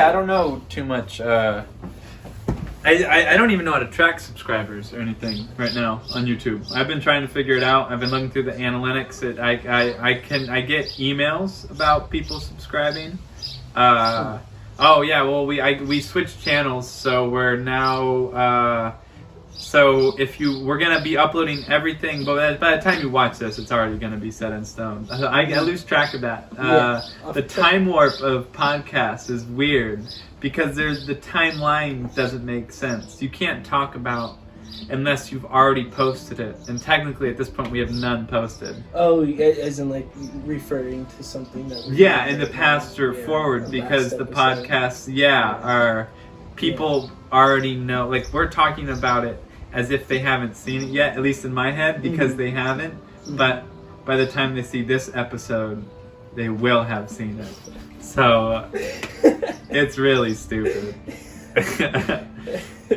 I don't know too much. I don't even know how to track subscribers or anything right now on YouTube. I've been trying to figure it out. I've been looking through the analytics. I get emails about people subscribing. Oh yeah, well we switched channels, so we're now. So we're gonna be uploading everything, but by the time you watch this, it's already gonna be set in stone. I lose track of that. The time warp of podcasts is weird because the timeline doesn't make sense. You can't talk about unless you've already posted it, and technically at this point we have none posted. Oh, as in like referring to something that. In the past or forward, because the podcasts, are people already know. Like we're talking about it as if they haven't seen it yet, at least in my head, because they haven't. But by the time they see this episode, they will have seen it. So it's really stupid.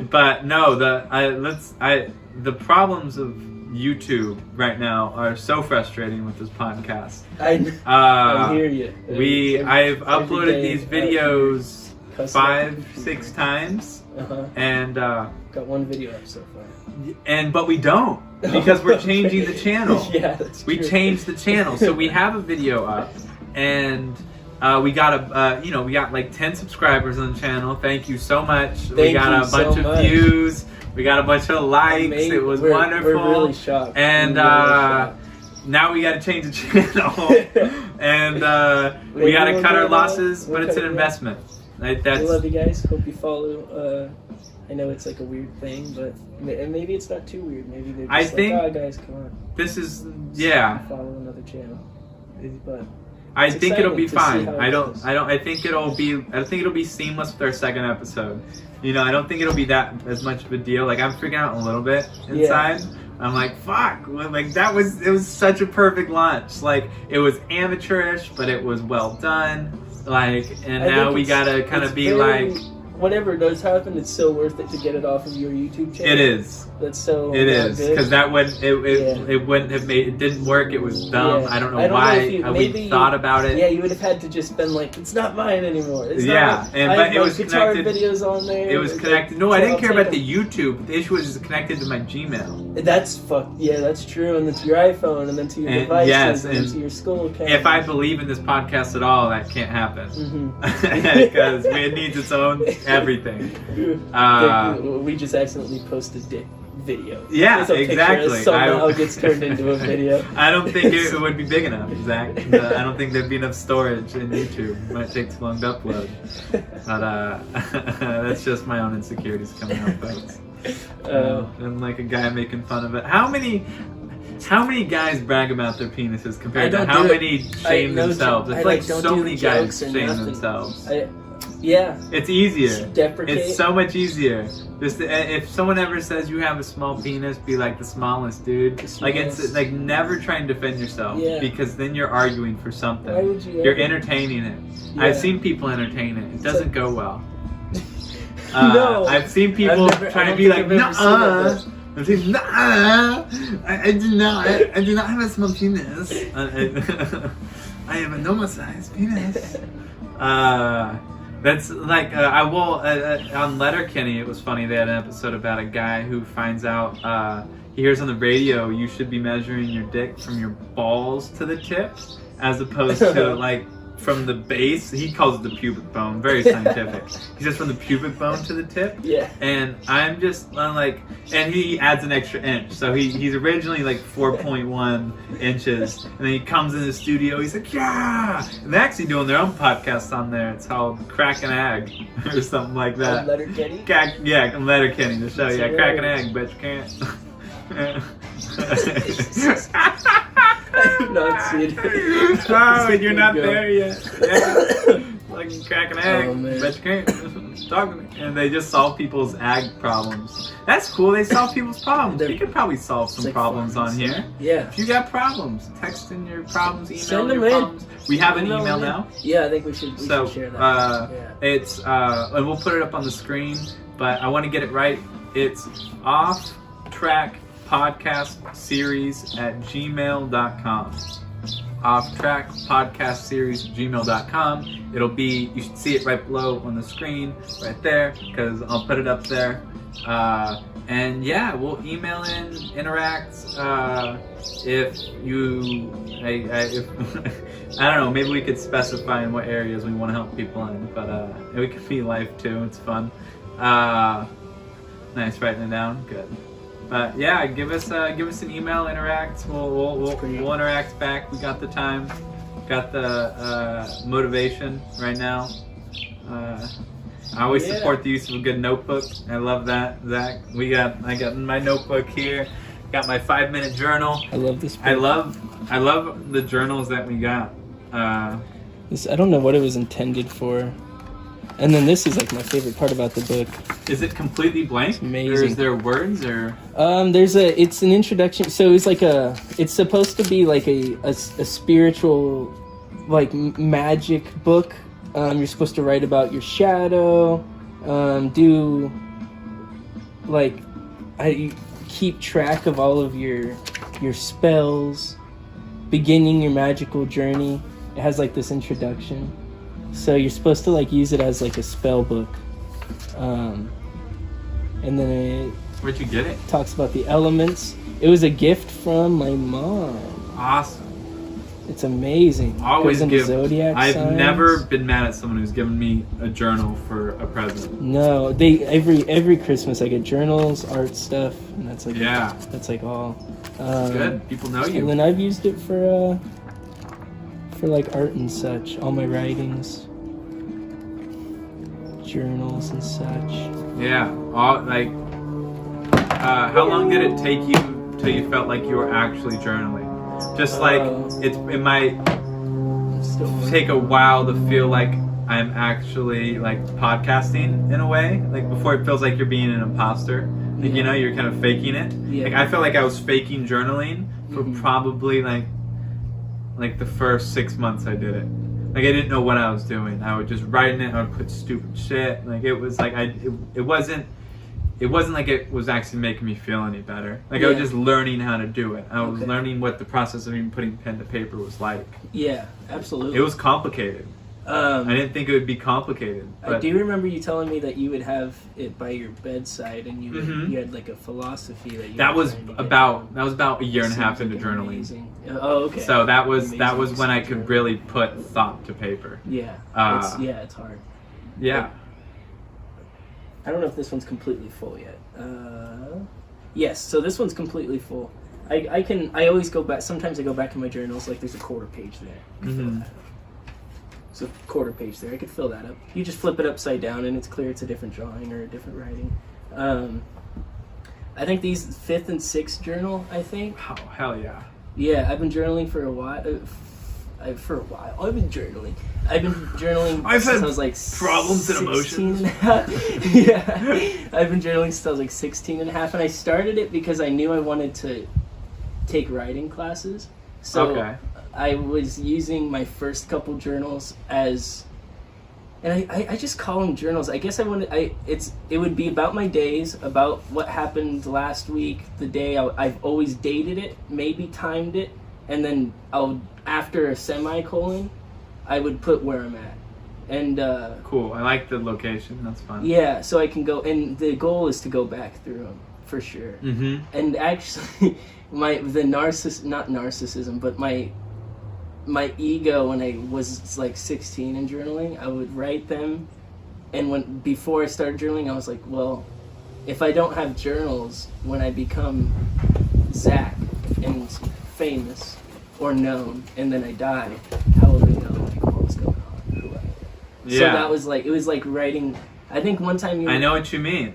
But no, the problems of YouTube right now are so frustrating with this podcast. I hear you. I've uploaded these videos 5-6 times, and got one video up so far. But we don't, because we're changing the channel. Yeah, that's true. We changed the channel, so we have a video up, and we got we got like 10 subscribers on the channel. Thank you so much. We got a bunch of views. We got a bunch of likes. Amazing. It was wonderful. We're really shocked. And now we got to change the channel, and we got to cut our losses, but it's an investment. I love you guys. Hope you follow. I know it's like a weird thing, but maybe it's not too weird. Maybe they're just guys, come on. This is, follow another channel. But I think it'll be fine. I think it'll be seamless with our second episode. I don't think it'll be that as much of a deal. Like I'm freaking out a little bit inside. Yeah. I'm like, fuck. Like it was such a perfect launch. Like it was amateurish, but it was well done. Like, and now we gotta kind of be like, whatever does happen, it's so worth it to get it off of your YouTube channel. It is. That's so. It is, because that would it wouldn't have made it didn't work. It was dumb. I don't know why we thought about it. Yeah, you would have had to just been like, it's not mine anymore. It's but it was guitar connected. Videos on there. It was connected. No, I didn't care about the YouTube. The issue was it's connected to my Gmail. That's fucked. Yeah, that's true. And then to your iPhone, and then to your devices, and to your school account. If I believe in this podcast at all, that can't happen because it needs its own everything. We just accidentally posted dick video. Yeah, exactly. Somehow it gets turned into a video. I don't think it would be big enough, Zack. I don't think there'd be enough storage in YouTube. It might take too long to upload. But that's just my own insecurities coming out, folks. I'm like a guy making fun of it. How many guys brag about their penises compared to how many shame themselves? It's like so many guys shame themselves. It's easier. It's so much easier. Just if someone ever says you have a small penis, be like the smallest, dude. Like it's like never try and defend yourself because then you're arguing for something. Why would you you're entertaining it. Yeah. I've seen people entertain it. It doesn't go well. No, I've seen people try to be like, nuh-uh. I do not have a small penis. I have a normal sized penis. That's like I will on Letterkenny. It was funny. They had an episode about a guy who finds out he hears on the radio you should be measuring your dick from your balls to the tip, as opposed to like from the base. He calls it the pubic bone. Very scientific. He says from the pubic bone to the tip. Yeah. And I'm like, and he adds an extra inch. So he's originally like 4.1 inches. And then he comes in the studio. He's like, yeah. And they're actually doing their own podcast on there. It's called Crack an Egg or something like that. Letterkenny? Yeah, Letterkenny, the show. Yeah, Crack an Egg, but you can't. I've not seen it. Oh, you're not there yet. Yeah. Like Crack an Egg, but you can't. Talk to me. And they just solve people's ag problems. That's cool. They solve people's problems. You could probably solve some problems on here. Yeah. If you got problems, text in your problems, email Send your them problems. We have an email now. Yeah, I think we should share that. It's and we'll put it up on the screen. But I want to get it right. It's OFFTRACK Podcast Series at gmail.com. OFFTRACK It'll be, you should see it right below on the screen, right there, because I'll put it up there. And yeah, we'll email in, interact. If you, if I don't know, maybe we could specify in what areas we want to help people in, but we could be live too. It's fun. Nice writing it down. Good. But yeah, give us an email, interact. We'll interact back. We got the time, got the motivation right now. I always support the use of a good notebook. I love that, Zach. I got my notebook here. Got my 5-minute journal. I love this book. I love the journals that we got. I don't know what it was intended for. And then this is like my favorite part about the book. Is it completely blank? It's amazing. Or is there words or? It's an introduction. So it's supposed to be like a spiritual, like magic book. You're supposed to write about your shadow, keep track of all of your spells, beginning your magical journey. It has like this introduction. So you're supposed to like use it as like a spell book. And then where'd you get it? Talks about the elements. It was a gift from my mom. Awesome. It's amazing. Always give. Zodiac I've signs. Never been mad at someone who's given me a journal for a present. No, every Christmas I get journals, art stuff, and that's like all. That's good. People know you. And then I've used it for like art and such. All my writings, journals and such. Yeah. How long did it take you till you felt like you were actually journaling? Just like it might take a while to feel like I'm actually like podcasting in a way. Like before it feels like you're being an imposter. Like, you know, you're kind of faking it. Yeah. Like I felt like I was faking journaling for probably like the first 6 months I did it. Like I didn't know what I was doing. I would just write in it. I would put stupid shit. Like it was like it wasn't like it was actually making me feel any better. Like I was just learning how to do it. I was learning what the process of even putting pen to paper was like. Yeah, absolutely. It was complicated. I didn't think it would be complicated. But I do remember you telling me that you would have it by your bedside, and you had like a philosophy that you. That was about a year and a half into journaling. Amazing. Oh, okay. So that was when I could really put thought to paper. Yeah. It's hard. Yeah. I don't know if this one's completely full yet. Yes, so this one's completely full. I always go back. Sometimes I go back in my journals. Like there's a quarter page there. It's a quarter page there. I could fill that up. You just flip it upside down and it's clear it's a different drawing or a different writing. I think these 5th and 6th journal, I think. Oh, hell yeah. Yeah, I've been journaling for a while. I've been journaling. I've since I was like problems and emotions. Yeah. I've been journaling since I was like 16 and a half, and I started it because I knew I wanted to take writing classes. So I was using my first couple journals as, and I just call them journals. I guess it would be about my days, about what happened last week, the day. I've always dated it, maybe timed it, and then after a semicolon, I would put where I'm at. And cool. I like the location. That's fun. Yeah, so I can go, and the goal is to go back through them for sure. And actually, not narcissism, but my ego when I was like 16 and journaling, I would write them, and before I started journaling, I was like, well, if I don't have journals when I become Zack and famous or known, and then I die, how will they know like what was going on? Who I am? So that was like, it was like writing. I think one time I know what you mean.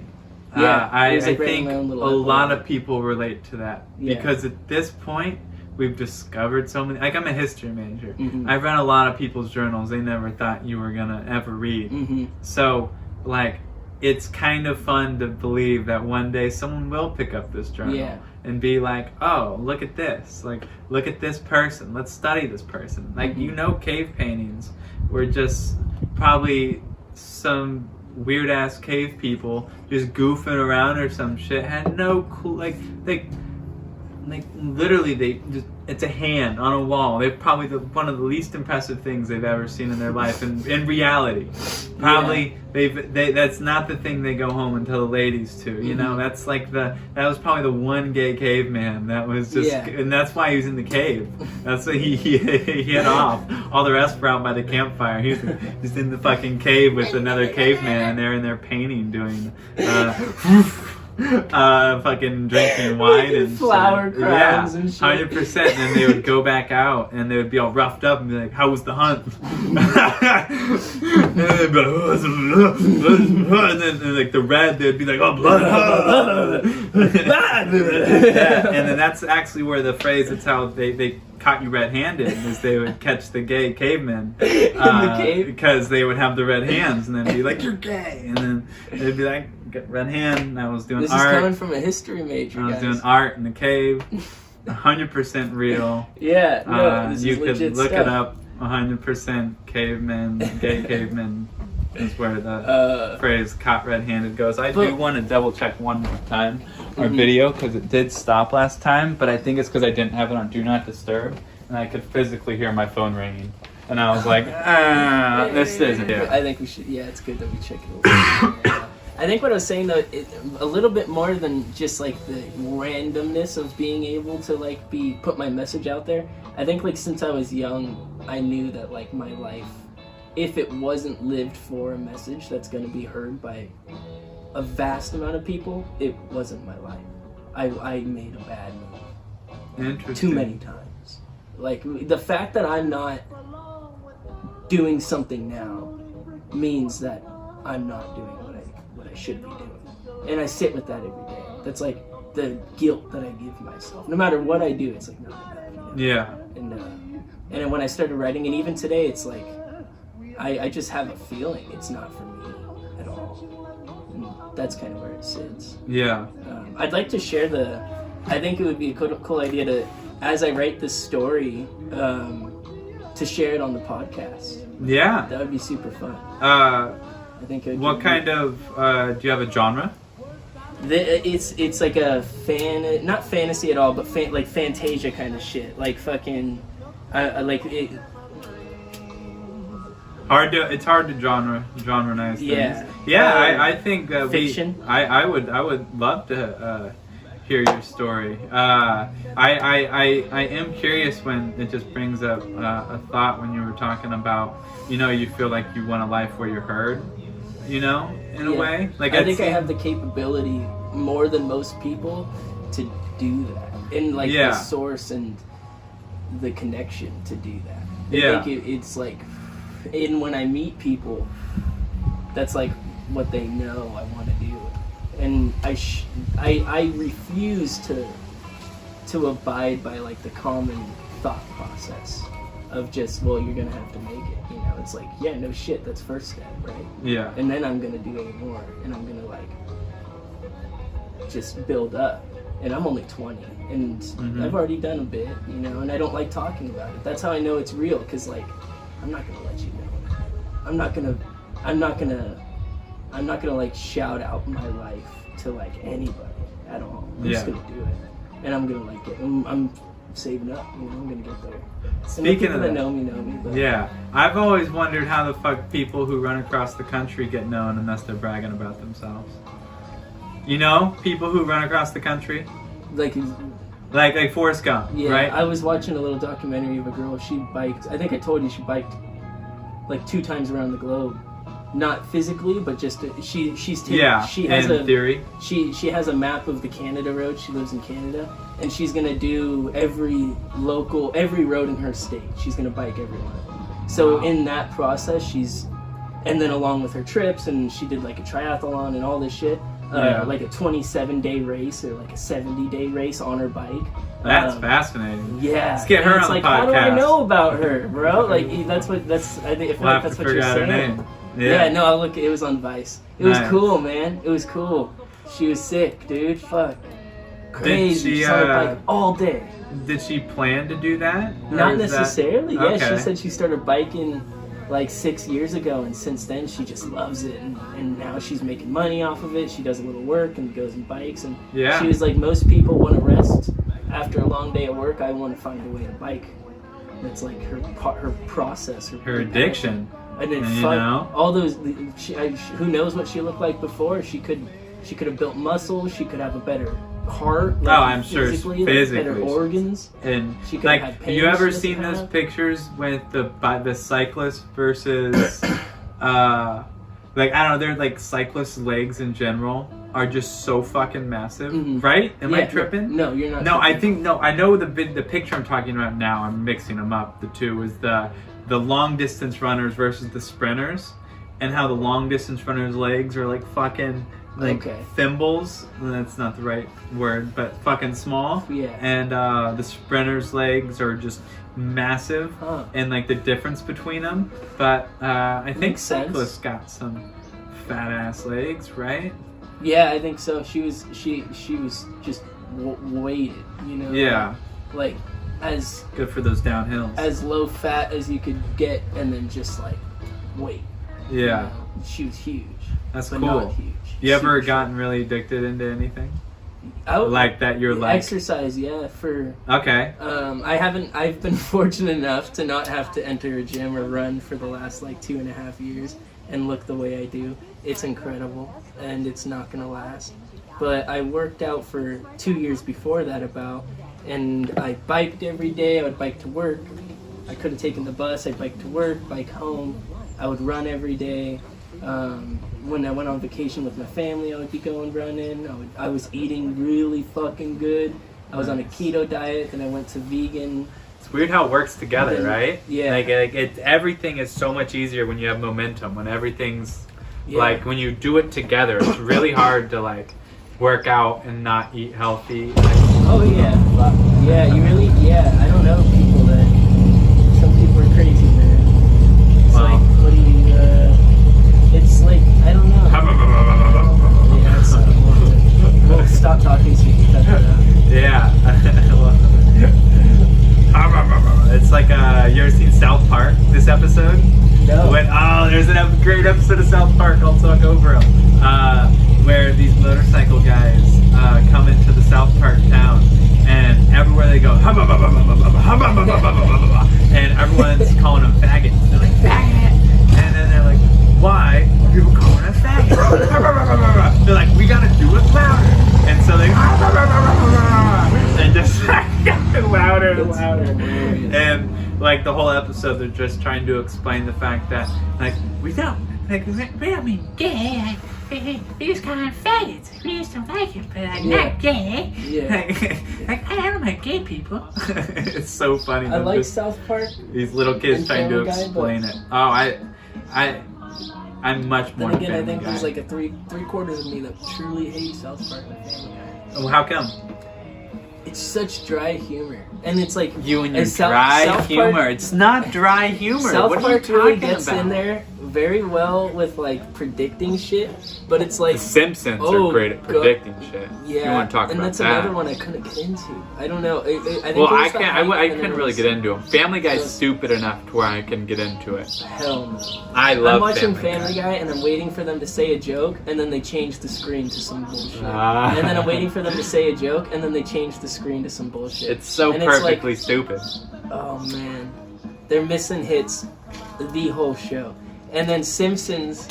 Yeah, I think a lot of people relate to that because at this point we've discovered so many. Like I'm a history major. I've read a lot of people's journals they never thought you were gonna ever read. So like it's kind of fun to believe that one day someone will pick up this journal and be like, oh, look at this. Like, look at this person. Let's study this person. Like, you know, cave paintings were just probably some weird-ass cave people just goofing around or some shit. Had no clue. Like like literally it's a hand on a wall. They're probably one of the least impressive things they've ever seen in their life. And in reality, probably that's not the thing they go home and tell the ladies to. You know, that's like that was probably the one gay caveman that was just, and that's why he was in the cave. That's why he hid off. All the rest were out by the campfire. He was just in the fucking cave with another caveman, and they're in there painting, doing. Fucking drinking wine and flower crowns and shit. 100%. And then they would go back out and they would be all roughed up and be like, "How was the hunt?" And they'd be like, and then like the red, they'd be like, "Oh, blood!" And then that's actually where the phrase, it's how they caught you red-handed, is they would catch the gay cavemen in the cave, because they would have the red hands and then be like, "You're gay," and then they'd be like, "Get red hand." And I was doing art. This is coming from a history major. I was doing art in the cave. 100% real. Yeah, no, this you is could legit look stuff. it up. 100% cavemen, gay cavemen is where the phrase "caught red-handed" goes. I do want to double check one more time our video, because it did stop last time, but I think it's because I didn't have it on Do Not Disturb, and I could physically hear my phone ringing. And I was like, this isn't it. I think we should, it's good that we check it over. I think what I was saying, though, a little bit more than just, like, the randomness of being able to, like, put my message out there. I think, like, since I was young, I knew that, like, my life, if it wasn't lived for a message that's going to be heard by a vast amount of people, it wasn't my life. I made a bad move. Interesting. Too many times. Like, the fact that I'm not doing something now means that I'm not doing what I should be doing. And I sit with that every day. That's like the guilt that I give myself. No matter what I do, it's like, not enough. Yeah. And when I started writing, and even today, it's like, I just have a feeling it's not for me at all. And that's kind of where it sits. Yeah. I'd like to share I think it would be a cool idea to, as I write this story, to share it on the podcast. Yeah. That would be super fun. I think. What kind of? Do you have a genre? It's like a not fantasy at all, but like Fantasia kind of shit. Like fucking, like it. It's hard to genre-nize things. Yeah. Yeah, I think that fiction. I would love to hear your story. I am curious when it just brings up a thought when you were talking about, you feel like you want a life where you're heard, in a way. Like I think I have the capability more than most people to do that, and like the source and the connection to do that. I think it's like, and when I meet people, that's like what they know I want to do, and I refuse to abide by like the common thought process of just, well, you're gonna have to make it. It's like, no shit, that's first step, right? Yeah. And then I'm gonna do it more, and I'm gonna like just build up. And I'm only 20, and I've already done a bit, and I don't like talking about it. That's how I know it's real, because like, I'm not gonna let you know. I'm not gonna like shout out my life to like anybody at all. I'm just gonna do it, and I'm gonna like I'm saving up. I'm gonna get there. Speaking of that, know me. But. Yeah, I've always wondered how the fuck people who run across the country get known unless they're bragging about themselves. People who run across the country, like Forrest Gump, right? I was watching a little documentary of a girl. She biked. I think I told you she biked like 2 times around the globe. Not physically, but just she's taken. Yeah, she has in theory. She has a map of the Canada road. She lives in Canada, and she's gonna do every road in her state. She's gonna bike every one. So in that process, and then along with her trips, and she did like a triathlon and all this shit. Like a 27-day race or like a 70-day race on her bike. That's fascinating. Yeah, let's get her on the podcast. How do I know about her, bro? Like I think that's what you're saying. Her name. Yeah, no, look, it was on Vice. It was cool, man. It was cool. She was sick, dude. Fuck. Crazy. She on her bike all day. Did she plan to do that? Not necessarily. Yeah, she said she started biking like 6 years ago, and since then she just loves it, and now she's making money off of it. She does a little work and goes and bikes, and she was like, most people want to rest after a long day at work, I want to find a way to bike. It's like her process, her addiction. And then you know? all those. Who knows what she looked like before? She could have built muscle. She could have a better heart. Like, I'm sure physically, better organs. And she could like, have pain you ever seen those pictures with the cyclist versus like, I don't know, they're like cyclist legs in general are just so fucking massive, right? Am I tripping? No, you're not. No, tripping. I know the picture I'm talking about now. I'm mixing them up. The two is the long distance runners versus the sprinters, and how the long distance runners' legs are like fucking like thimbles. That's not the right word, but fucking small. Yeah. And the sprinters' legs are just massive, and like the difference between them. But I think cyclists got some fat ass legs, right? Yeah, I think so. She was just weighted, you know. Yeah. Like as good for those downhills. As low fat as you could get, and then just like weight. Yeah. You know? She was huge. That's but cool. Not huge. You ever gotten really addicted into anything? Like that? You're like exercise, yeah. Okay. I've been fortunate enough to not have to enter a gym or run for the last like 2.5 years and look the way I do. It's incredible, and it's not gonna last. But I worked out for 2 years before that and I biked every day. I would bike to work. I could have taken the bus. I'd bike to work, bike home. I would run every day. When I went on vacation with my family, I would be going running. I was eating really fucking good. I was on a keto diet, then I went to vegan. It's weird how it works together, right? Yeah. Like everything is so much easier when you have momentum. When everything's like when you do it together, it's really hard to like work out and not eat healthy. Oh yeah, yeah. You really, I don't know people that. Some people are crazy, man. It's like, what do you? It's like, I don't know. Yeah, so we'll stop talking so you can cut that out. Yeah. It's like, you ever seen South Park, this episode? No. There's a great episode of South Park, I'll talk over them, where these motorcycle guys come into the South Park town, and everywhere they go, and everyone's calling them faggots. They're like, faggot! And then they're like, why are people calling us faggots? They're like, we gotta do it louder. And so they and just louder and louder. And like the whole episode, they're just trying to explain the fact that like we don't mean gay. We just call them faggots. We just don't like it, but not gay. Yeah. Like I don't like gay people. It's so funny. I like South Park. These little kids trying to explain it. Oh, I'm much more. Then again, I think there's like a three quarters of me that truly hates South Park and Family Guy. Oh, how come? It's such dry humor, and it's like you and your dry humor. Park, it's not dry humor. South what Park are you really talking gets about? in there very well with like predicting shit, but it's like The Simpsons are great at predicting shit. Yeah, you want to talk and about that's that? another one I couldn't get into. I don't know. I think I can't. I couldn't really get into them. Family Guy's stupid enough to where I can get into it. Hell no. I love. I'm watching Family Guy and I'm waiting for them to say a joke, and then they change the screen to some bullshit. And then I'm waiting for them to say a joke, and then they change the screen to some bullshit. It's so perfectly stupid. Oh man, they're missing hits the whole show. And then Simpsons,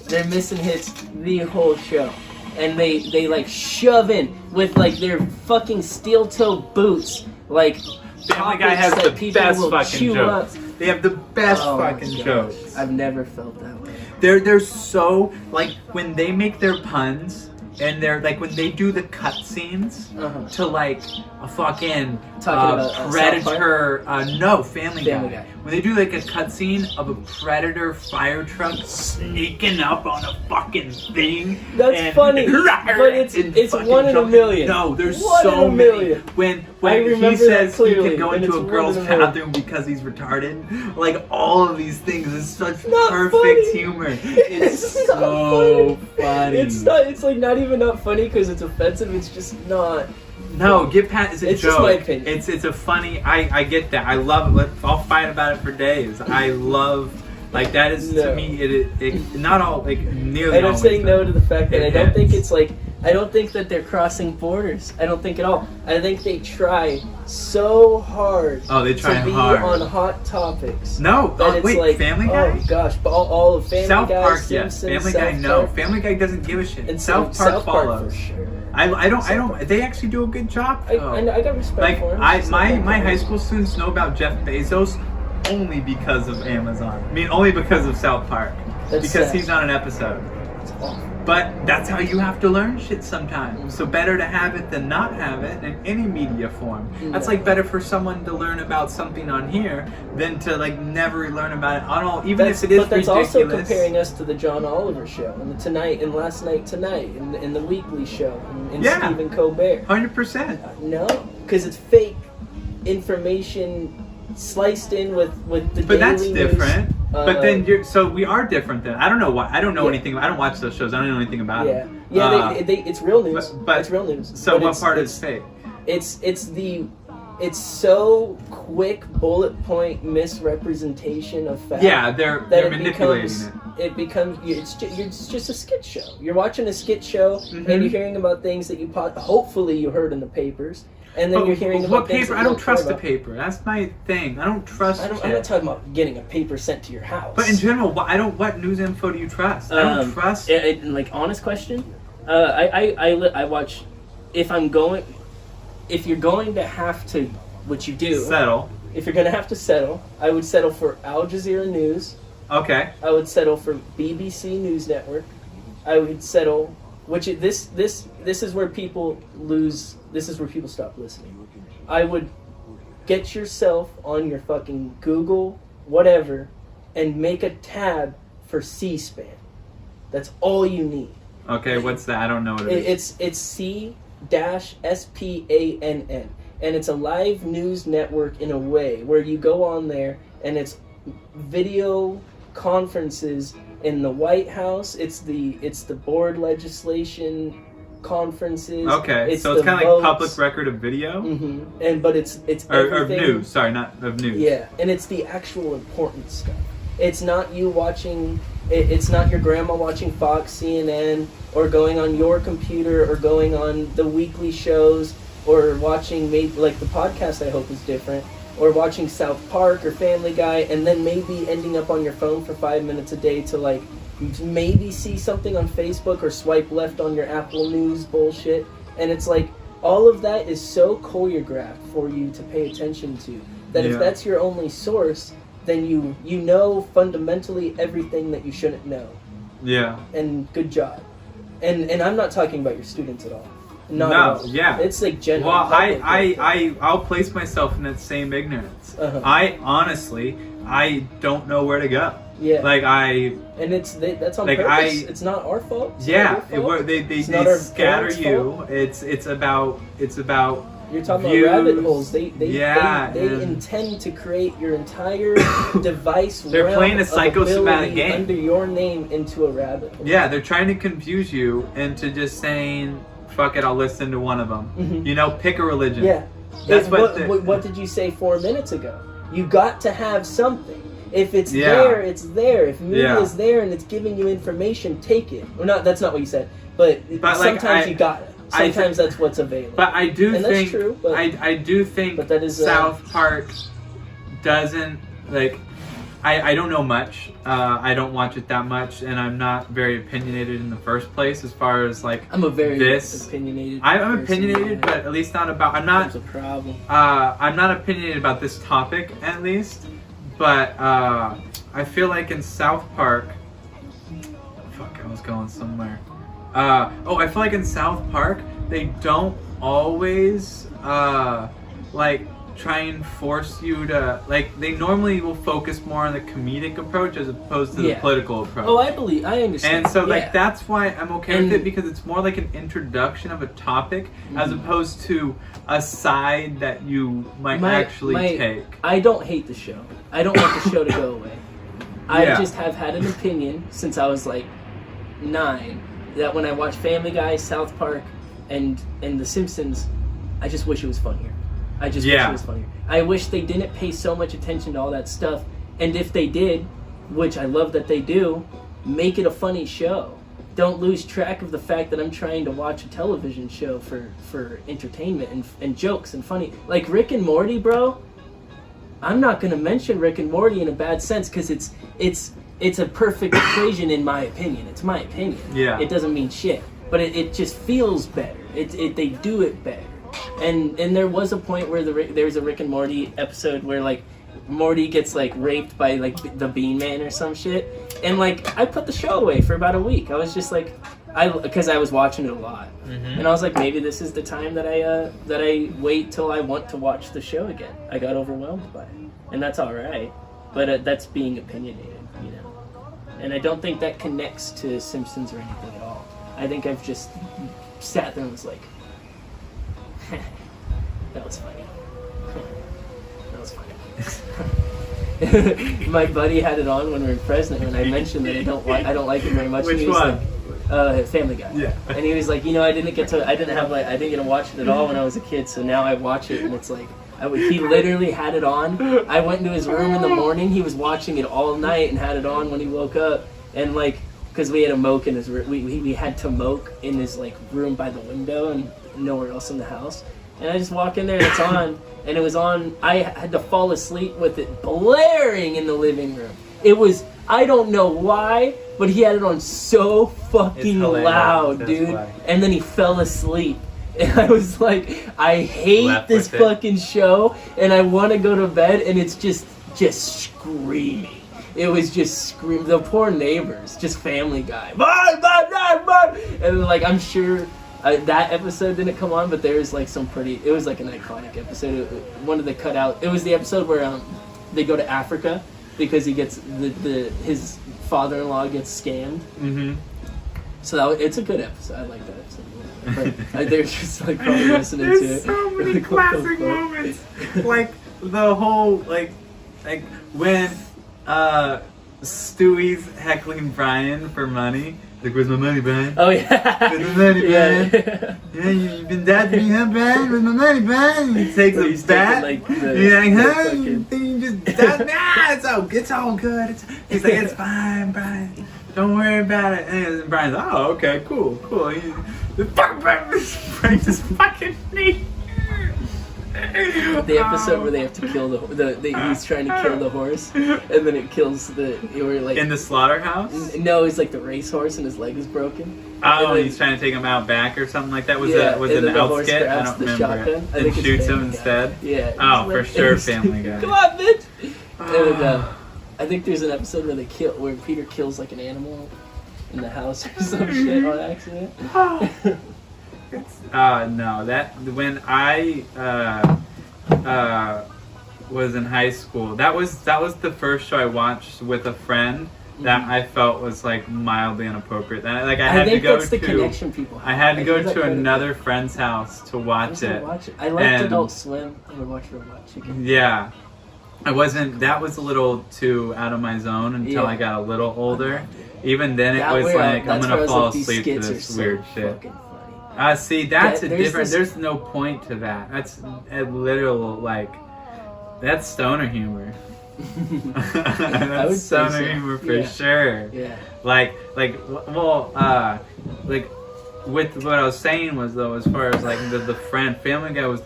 they're missing hits the whole show. And they like shove in with like their fucking steel toe boots, like Family Guy has the best fucking jokes. Up. They have the best fucking jokes. I've never felt that way. They're so like when they make their puns. And they're like when they do the cut scenes to like a fucking Predator. No, Family Guy. When they do like a cut scene of a Predator fire truck sneaking up on a fucking thing. That's funny, but it's one in a million. No, there's so many. When he says he can go into a girl's bathroom because he's retarded, like all of these things is such perfect humor. It's so funny. It's not. It's like not even not funny because it's offensive. It's just not. No, get past. It's a joke. Just my opinion. It's a funny. I get that. I love it. I'll fight about it for days. I love. Like that is to me. It not all like nearly. And I'm saying no to the fact that I don't think it's like I don't think that they're crossing borders. I don't think at all. I think they try so hard they try to be hard on hot topics. No, wait, like, Family Guy? Oh gosh, but all of Family South Guy, Park, Simpsons, yes. Family South Guy, no. Park. Family Guy doesn't give a shit. And South Park follows. For sure. I don't. They actually do a good job. I got respect for him. My high school students know about Jeff Bezos only because of Amazon. I mean, only because of South Park. Because sad. he's on an episode. That's awful. But that's how you have to learn shit sometimes. So better to have it than not have it in any media form. That's like better for someone to learn about something on here than to like never learn about it on all. Even if it is ridiculous. But that's also comparing us to the John Oliver show and the Tonight and Last Night Tonight and the Weekly Show and Stephen Colbert. 100%. No, because it's fake information sliced in with the. But that's daily different. News. But then we are different then. I don't know why. I don't know anything. I don't watch those shows. I don't know anything about them. Yeah, it's real news. But it's real news. So what part is fake? It's so quick bullet point misrepresentation of fact. Yeah, they're manipulating It's just a skit show. You're watching a skit show and you're hearing about things that hopefully you heard in the papers. And then you're hearing about things paper? I don't trust the paper. That's my thing. I don't trust. I'm not talking about getting a paper sent to your house. But in general, what news info do you trust? I don't trust. Like honest question, I watch. If you're going to have to, which you do, settle. If you're going to have to settle, I would settle for Al Jazeera News. Okay. I would settle for BBC News Network. I would settle. This is where people lose. This is where people stop listening. I would get yourself on your fucking Google, whatever, and make a tab for C-SPAN. That's all you need. Okay, what's that? I don't know what it is. It's C-SPANN. And it's a live news network in a way where you go on there and it's video conferences in the White House. It's the board legislation conferences. Okay, so it's kind of like public record of video. But it's or news. Sorry, not of news. Yeah, and it's the actual important stuff. It's not you watching. It's not your grandma watching Fox, CNN, or going on your computer, or going on the weekly shows, or watching maybe like the podcast. I hope is different. Or watching South Park or Family Guy, and then maybe ending up on your phone for 5 minutes a day to like maybe see something on Facebook or swipe left on your Apple News bullshit. And it's like all of that is so choreographed for you to pay attention to that if that's your only source, then you know fundamentally everything that you shouldn't know. Yeah. And good job. And I'm not talking about your students at all. Yeah. It's like general. Well, I'll place myself in that same ignorance. I honestly, I don't know where to go. Yeah. And that's on purpose. It's not our fault. They scatter you. It's about. You're talking views. about rabbit holes. They intend to create your entire device. They're playing a psychosomatic game under your name into a rabbit hole. Yeah, they're trying to confuse you into just saying, "Fuck it, I'll listen to one of them." Pick a religion. Yeah, that's what did you say 4 minutes ago? You got to have something. If it's there, it's there. If media is there and it's giving you information, take it. Well, that's not what you said. But sometimes you got it. Sometimes that's what's available. But I do think that's true, but, I do think but that is, South Park doesn't like. I don't know much. I don't watch it that much, and I'm not very opinionated in the first place. As far as like I'm a very opinionated. I'm opinionated, but at least not about. I'm not. That's a problem. I'm not opinionated about this topic, at least. But I feel like in South Park. Fuck, I was going somewhere. I feel like in South Park they don't always like try and force you to like. They normally will focus more on the comedic approach as opposed to the political approach. I understand. And so that's why I'm okay with it, because it's more like an introduction of a topic as opposed to a side that you might actually take. I don't hate the show. I don't want the show to go away. I just have had an opinion since I was like 9 that when I watch Family Guy, South Park, and The Simpsons, I just wish it was funnier. I just wish it was funnier. I wish they didn't pay so much attention to all that stuff. And if they did, which I love that they do, make it a funny show. don't lose track of the fact that I'm trying to watch a television show for entertainment and jokes and funny. Like Rick and Morty, bro. I'm not going to mention Rick and Morty in a bad sense because it's a perfect equation in my opinion. It's my opinion. Yeah. It doesn't mean shit, but it just feels better. They do it better. And there was a point where there's a Rick and Morty episode where like Morty gets like raped by like the Bean Man or some shit, and like I put the show away for about a week. I was just like, because I was watching it a lot, and I was like, maybe this is the time that I wait till I want to watch the show again. I got overwhelmed by it, and that's all right, but that's being opinionated, you know. And I don't think that connects to Simpsons or anything at all. I think I've just sat there and was like, that was funny. That was funny. My buddy had it on when we were in Fresno, and I mentioned that I don't like it very much. Which and he was one? Like, Family Guy. Yeah. And he was like, you know, I didn't get to watch it at all when I was a kid, so now I watch it, and it's like, he literally had it on. I went into his room in the morning. He was watching it all night and had it on when he woke up, and like, because we had a moke in his room, we had to moke in his like room by the window and nowhere else in the house. And I just walk in there and it's on, and it was on. I had to fall asleep with it blaring in the living room. It was, I don't know why, but he had it on so fucking loud, dude. And then he fell asleep. And I was like, I hate this fucking show, and I want to go to bed, and it's just screaming. It was just screaming. The poor neighbors, just Family Guy. And like, I'm sure that episode didn't come on, but there's like it was like an iconic episode. One of the cutout. It was the episode where they go to Africa because he gets his father-in-law gets scammed. Mm-hmm. So it's a good episode. I like that episode. But they're just like probably listening to it. There's so many classic moments. Like the whole like when Stewie's heckling Brian for money. Like, where's my money, Brian? Oh, yeah. Where's my money, Brian? Yeah, you've been dabbing me, huh, Brian? Where's my money, Brian? He takes a bat. Like, you're like, huh? You think you just dab me? It's all good. He's like, it's fine, Brian. Don't worry about it. And Brian's like, oh, okay, cool. Breaks his fucking knee. The episode where they have to kill he's trying to kill the horse, and then it kills like in the slaughterhouse. No, it's like the racehorse, and his leg is broken. Oh, and he's trying to take him out back or something like that. Was it an outskit? I don't remember. And shoots him instead. Yeah. Oh, for sure, Family Guy. Come on, bitch. And I think there's an episode where Peter kills like an animal in the house or some shit on accident. No, that when I was in high school, that was the first show I watched with a friend that I felt was like mildly inappropriate. That like I had to go to connection people have. I had to go to another friend's house to watch it. I liked Adult Swim. I would watch Robot Chicken. Yeah. That was a little too out of my zone until I got a little older. Even then it was like, I'm gonna fall asleep to this weird shit. See, that's a different. There's no point to that. That's a literal that's stoner humor. That's stoner humor for sure. Yeah. With what I was saying was though, as far as like the Family Guy was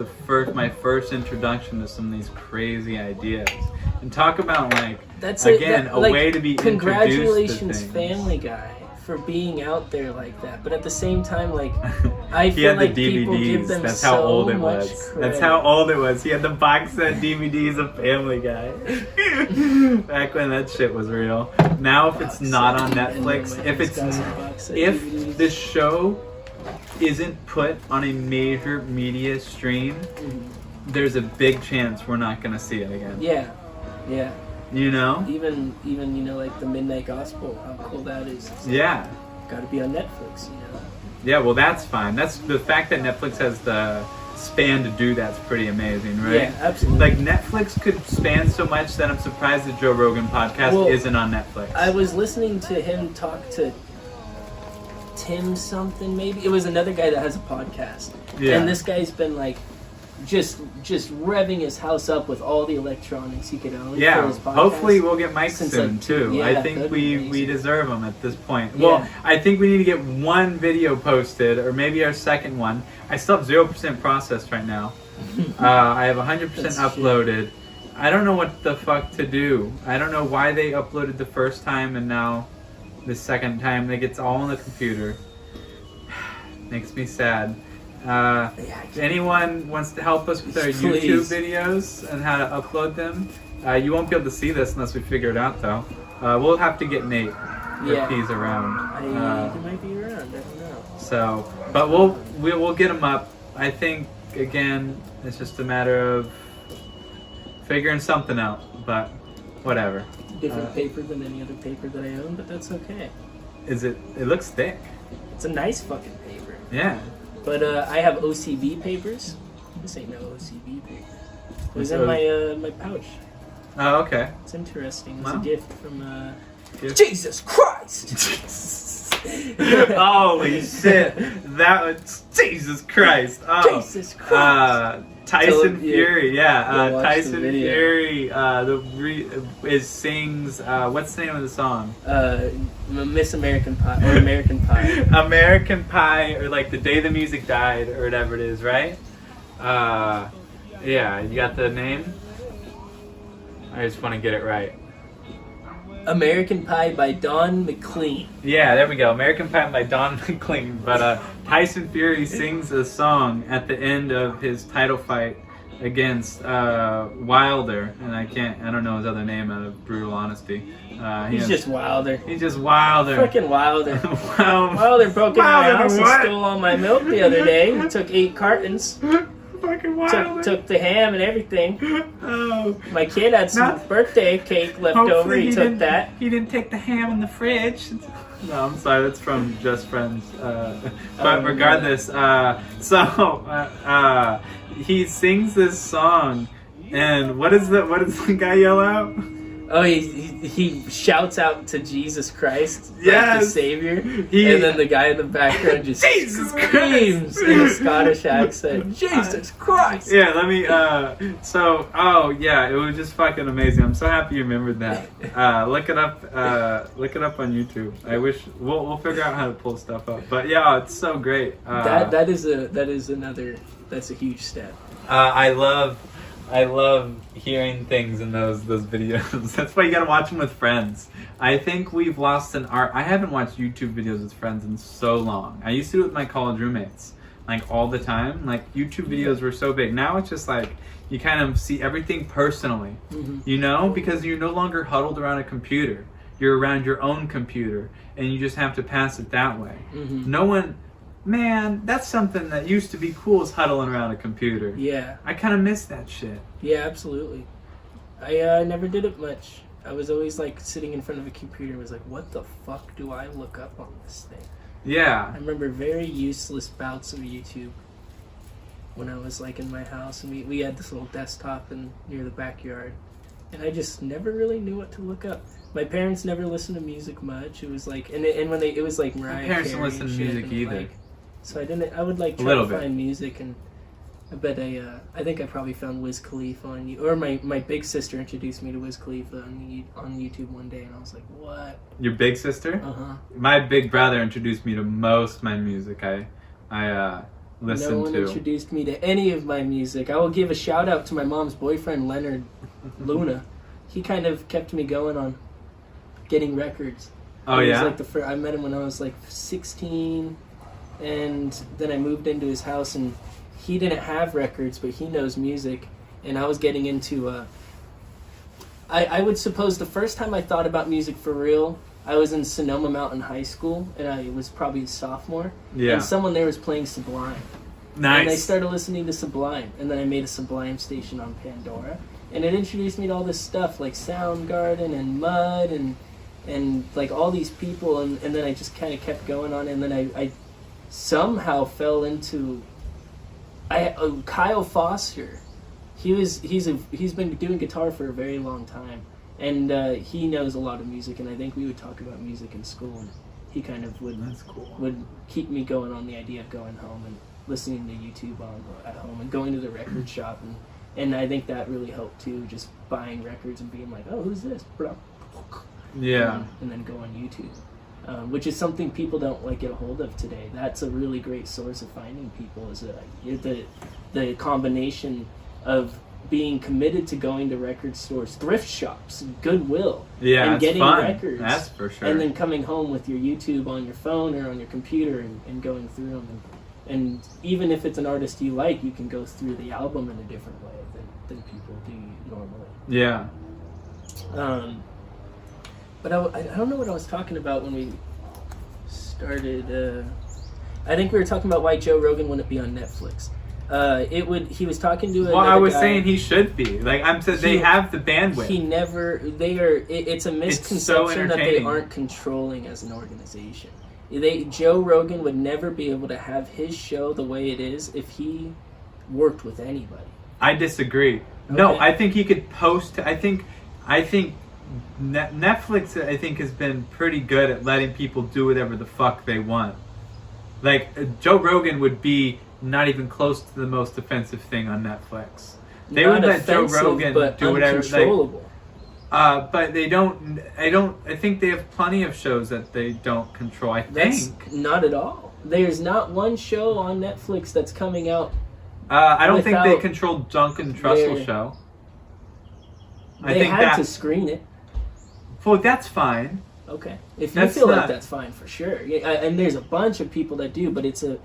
my first introduction to some of these crazy ideas. And talk about a way to be introduced to congratulations, things. Family Guy, for being out there like that, but at the same time, I feel had like the DVDs. people give them That's how old it was. Credit. That's how old it was. He had the box set DVDs of Family Guy. Back when that shit was real. Now, if it's not on Netflix, if the show isn't put on a major media stream, there's a big chance we're not gonna see it again. Yeah. You know? Even like the Midnight Gospel, how cool that is. Yeah. Gotta be on Netflix, you know? Yeah, well, that's fine. That's the fact that Netflix has the span to do that's pretty amazing, right? Yeah, absolutely. Like, Netflix could span so much that I'm surprised the Joe Rogan podcast isn't on Netflix. I was listening to him talk to Tim something, maybe. It was another guy that has a podcast. Yeah. And this guy's been just revving his house up with all the electronics he could own for Yeah, his podcast. hopefully we'll get mics Since, soon like, too. yeah, I think that'd be we amazing. deserve them at this point. Yeah. Well, I think we need to get one video posted, or maybe our second one. I still have 0% processed right now. I have 100% That's uploaded. I don't know what the fuck to do. I don't know why they uploaded the first time and now the second time. Like, it's all on the computer. Makes me sad. If anyone wants to help us with our Please. YouTube videos and how to upload them, you won't be able to see this unless we figure it out, though. We'll have to get Nate if he's around. He might be around. I don't know. So, but we'll get him up. I think again, it's just a matter of figuring something out. But whatever. Different paper than any other paper that I own, but that's okay. It looks thick. It's a nice fucking paper. Yeah. But I have OCB papers. This ain't no OCB paper. It was in my pouch. Oh, okay. It's interesting. It's Wow. a gift from Gift? Jesus Christ! Holy shit! That was Jesus Christ! Oh, Jesus Christ! Tyson Fury, Yeah, watch the Tyson video. Fury sings. What's the name of the song? Miss American Pie or American Pie. American Pie, or like The Day the Music Died, or whatever it is, right? Yeah, you got the name? I just want to get it right. American Pie by Don McLean. Yeah, there we go. American Pie by Don McLean. But Tyson Fury sings a song at the end of his title fight against Wilder, and I don't know his other name out of brutal honesty. He's just Wilder. He's just Wilder. Frickin' Wilder. Wow. Wilder broke into my Wilder, house and what? stole all my milk the other day. He took 8 cartons. Fucking Wilder. Took the ham and everything. Oh. My kid had some birthday cake left over. Hopefully He took that. He didn't take the ham in the fridge. No, I'm sorry. That's from Just Friends. But regardless, he sings this song, and what does the guy yell out? Oh, he shouts out to Jesus Christ, like the Yes. Savior, and then the guy in the background just Jesus screams in a Scottish accent, Jesus Christ! Yeah, let me. It was just fucking amazing. I'm so happy you remembered that. Look it up. Look it up on YouTube. I wish we'll figure out how to pull stuff up. But yeah, it's so great. That's a huge step. I love hearing things in those videos. That's why you gotta watch them with friends. I think we've lost an art. I haven't watched YouTube videos with friends in so long. I used to do it with my college roommates, like all the time. Like YouTube videos were so big. Now it's just like you kind of see everything personally, you know, because you're no longer huddled around a computer. You're around your own computer, and you just have to pass it that way. No one. Man, that's something that used to be cool, is huddling around a computer. Yeah. I kind of miss that shit. Yeah, absolutely. I never did it much. I was always like sitting in front of a computer and was like, what the fuck do I look up on this thing? Yeah. I remember very useless bouts of YouTube when I was like in my house, and we had this little desktop near the backyard, and I just never really knew what to look up. My parents never listened to music much. It was like, it was like Mariah Carey. My parents don't listen to and shit, music and, either. like, so I would like try to find music, and I bet I think I probably found Wiz Khalifa on you, or my big sister introduced me to Wiz Khalifa on YouTube one day, and I was like, what? Your big sister? Uh-huh. My big brother introduced me to most of my music. I listened to. No one introduced me to any of my music. I will give a shout out to my mom's boyfriend, Leonard Luna. He kind of kept me going on getting records. Oh, He yeah? was like I met him when I was like 16, and then I moved into his house, and he didn't have records, but he knows music, and I was getting into I would suppose the first time I thought about music for real, I was in Sonoma Mountain High School, and I was probably a sophomore, and someone there was playing Sublime. Nice. And I started listening to Sublime, and then I made a Sublime station on Pandora, and it introduced me to all this stuff like Soundgarden and Mud and like all these people, and then I just kind of kept going on, and then I somehow fell into Kyle Foster. He's been doing guitar for a very long time, and he knows a lot of music, and I think we would talk about music in school, and he kind of would keep me going on the idea of going home and listening to YouTube at home and going to the record shop, and I think that really helped too. Just buying records and being like, oh, who's this? Yeah. And then go on YouTube, which is something people don't like get a hold of today. That's a really great source of finding people. Is the combination of being committed to going to record stores, thrift shops, Goodwill, and getting fun. Records. That's for sure. And then coming home with your YouTube on your phone or on your computer and going through them. And even if it's an artist you like, you can go through the album in a different way than people do normally. Yeah. But I don't know what I was talking about when we started. I think we were talking about why Joe Rogan wouldn't be on Netflix. He was talking to Well, I was saying he should be. Like I'm saying, they have the bandwidth. It's a misconception that they aren't controlling as an organization. Joe Rogan would never be able to have his show the way it is if he worked with anybody. I disagree. Okay. No, I think he could post. I think Netflix, I think, has been pretty good at letting people do whatever the fuck they want. Like Joe Rogan would be not even close to the most offensive thing on Netflix. They would let Joe Rogan do whatever. But they don't. I think they have plenty of shows that they don't control. That's not at all. There's not one show on Netflix that's coming out. I don't think they control Duncan Trussell's show. They had to screen it. Well, that's fine. Okay, if you feel like that's fine, for sure. Yeah, and there's a bunch of people that do, but it's a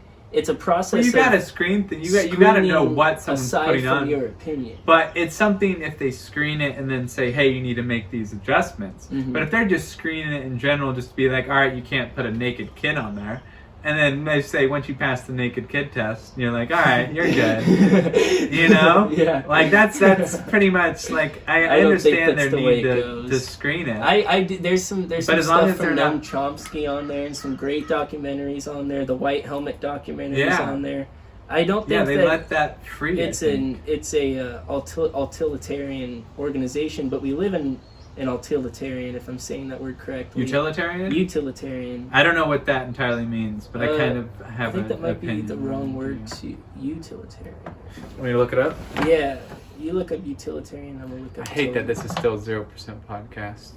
process. Well, you got to screen. You got to know what someone's putting on. Aside from your opinion, but it's something if they screen it and then say, "Hey, you need to make these adjustments." Mm-hmm. But if they're just screening it in general, just be like, "All right, you can't put a naked kid on there." And then they say, once you pass the naked kid test, you're like, all right, you're good. You know? Yeah. Like, that's pretty much, like, I understand their need to screen it. There's some stuff from Noam Chomsky on there and some great documentaries on there. The White Helmet documentaries on there. I don't think they let that free. It's a utilitarian organization, but we live in an utilitarian, if I'm saying that word correctly. Utilitarian? Utilitarian. I don't know what that entirely means, but I kind of have an opinion. I think that might be the wrong word to utilitarian. Want me to look it up? Yeah. You look up utilitarian, I'm going to look up I hate that this is still 0% podcast.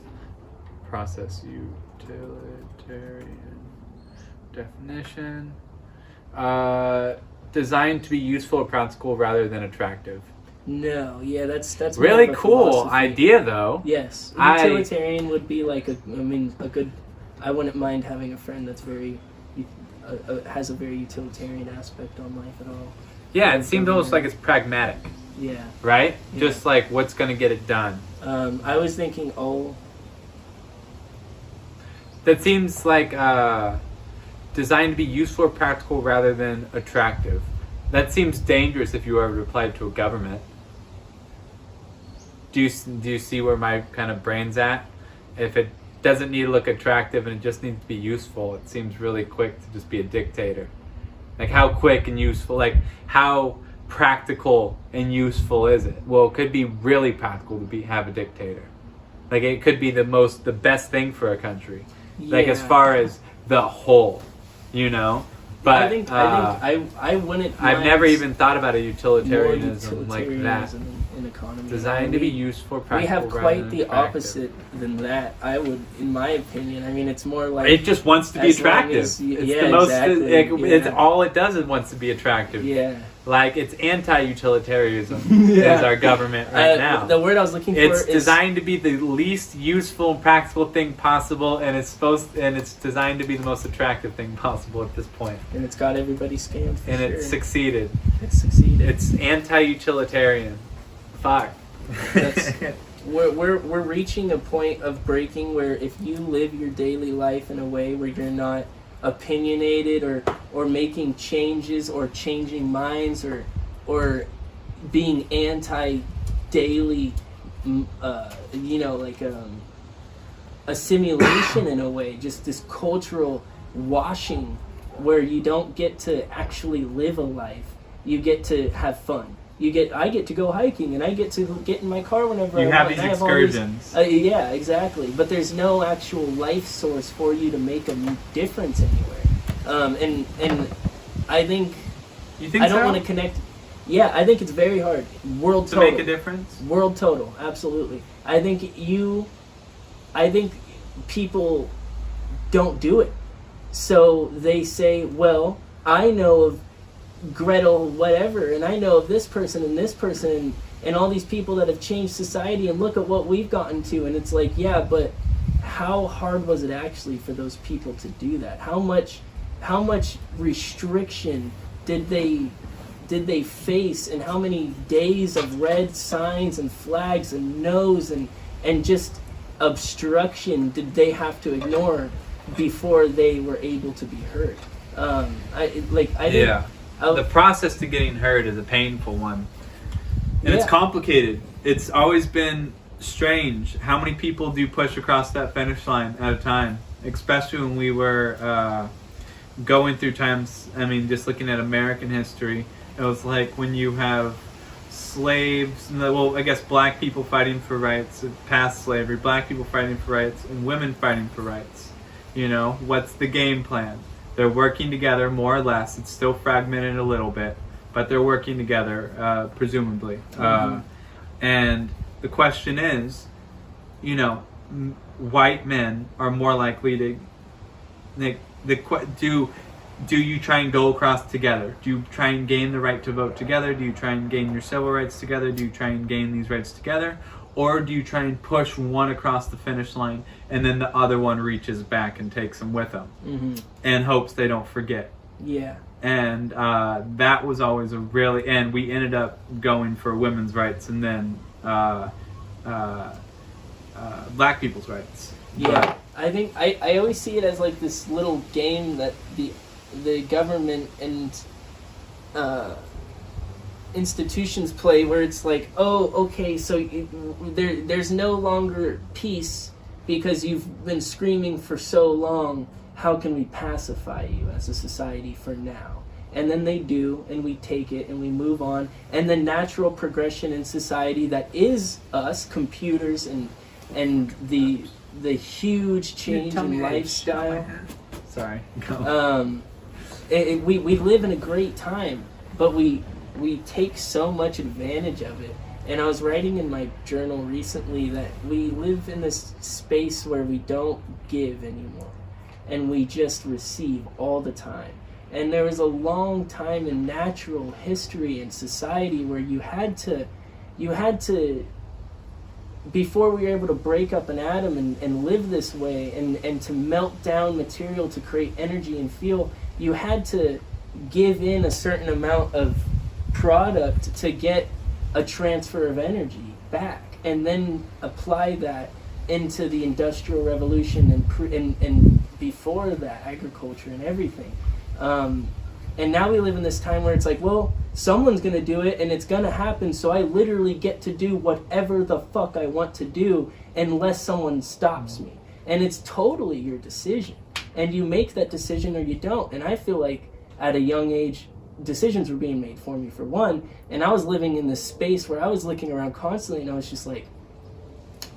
Process utilitarian. Definition. Designed to be useful or practical rather than attractive. No, yeah, that's really cool idea though. Yes, utilitarian would be like a good. I wouldn't mind having a friend that's very has a very utilitarian aspect on life at all. Yeah, it seems almost like it's pragmatic. Yeah. Right? Yeah. Just like what's going to get it done. I was thinking, that seems like designed to be useful or practical rather than attractive. That seems dangerous if you ever applied to a government. Do you see where my kind of brain's at? If it doesn't need to look attractive and it just needs to be useful, it seems really quick to just be a dictator. Like how quick and useful, like how practical and useful is it? Well, it could be really practical to have a dictator. Like it could be the best thing for a country. Yeah. Like as far as the whole, you know? But I think I wouldn't. I've never even thought about a utilitarianism like that. In economy, designed to be useful, practical. We have quite the opposite than that. I would, in my opinion. I mean, it's more like it just wants to be attractive. It's all it does is wants to be attractive. Yeah. Like it's anti-utilitarianism is our government right now. The word I was looking for is designed to be the least useful and practical thing possible, and it's designed to be the most attractive thing possible at this point. And it's got everybody scammed. And sure. It succeeded. It's anti-utilitarian. Fuck. We're reaching a point of breaking where if you live your daily life in a way where you're not opinionated or making changes or changing minds or being anti-daily a simulation in a way, just this cultural washing where you don't get to actually live a life, you get to have fun. I get to go hiking, and I get to get in my car whenever I want. You have these excursions. Yeah, exactly. But there's no actual life source for you to make a difference anywhere. And I think You think I don't so? want to connect. Yeah, I think it's very hard. World to total. make a difference? World total, absolutely. I think people don't do it. So they say, well, I know of Gretel whatever, and I know of this person and this person and all these people that have changed society, and look at what we've gotten to. And it's like, yeah, but how hard was it actually for those people to do that? How much restriction did they face, and how many days of red signs and flags and no's and just obstruction did they have to ignore before they were able to be heard? The process to getting heard is a painful one, and it's complicated. It's always been strange how many people do push across that finish line at a time, especially when we were going through times. I mean, just looking at American history, it was like when you have slaves, well, I guess black people fighting for rights past slavery, black people fighting for rights, and women fighting for rights. You know, what's the game plan? They're working together, more or less. It's still fragmented a little bit, but they're working together, presumably. And the question is, you know, white men are more likely to... Do you try and go across together? Do you try and gain the right to vote together? Do you try and gain your civil rights together? Do you try and gain these rights together? Or do you try and push one across the finish line and then the other one reaches back and takes them with them and hopes they don't forget? Yeah. And that was always and we ended up going for women's rights and then black people's rights. Yeah. But I think I always see it as like this little game that the government and institutions play, where it's like, oh, okay, so there's no longer peace because you've been screaming for so long. How can we pacify you as a society for now? And then they do, and we take it and we move on. And the natural progression in society that is us, computers, and the huge change in lifestyle. Sorry. We live in a great time, but we take so much advantage of it. And I was writing in my journal recently that we live in this space where we don't give anymore, and we just receive all the time. And there was a long time in natural history and society where you had to, before we were able to break up an atom and live this way and to melt down material to create energy and feel, you had to give in a certain amount of product to get a transfer of energy back, and then apply that into the Industrial Revolution and before that, agriculture and everything. And now we live in this time where it's like, well, someone's going to do it and it's going to happen, so I literally get to do whatever the fuck I want to do unless someone stops me. And it's totally your decision. And you make that decision or you don't. And I feel like at a young age, decisions were being made for me, for one. And I was living in this space where I was looking around constantly and I was just like,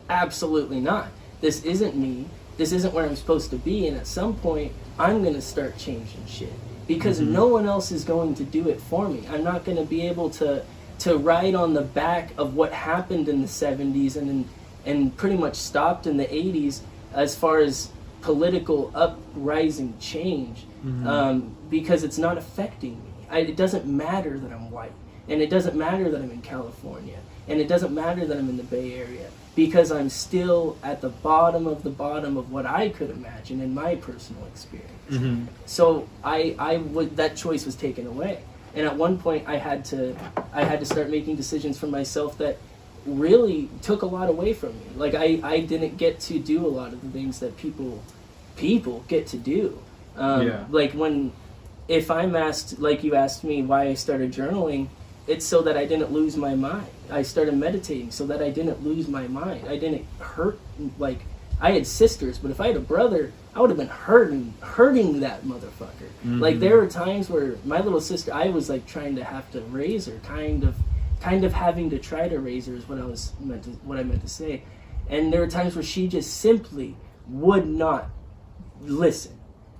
absolutely not. This isn't me. This isn't where I'm supposed to be. And at some point, I'm going to start changing shit. Because no one else is going to do it for me. I'm not going to be able to ride on the back of what happened in the 70s and pretty much stopped in the 80s as far as political uprising change, because it's not affecting me. It doesn't matter that I'm white, and it doesn't matter that I'm in California, and it doesn't matter that I'm in the Bay Area, because I'm still at the bottom of what I could imagine in my personal experience. So that choice was taken away, and at one point I had to start making decisions for myself that really took a lot away from me. Like I didn't get to do a lot of the things that people get to do. Like if I'm asked, like you asked me why I started journaling, it's so that I didn't lose my mind. I started meditating so that I didn't lose my mind. I didn't hurt, like, I had sisters, but if I had a brother, I would have been hurting that motherfucker. Like, there were times where my little sister, I was like trying to have to raise her, kind of having to try to raise her is what I meant to say. And there were times where she just simply would not listen.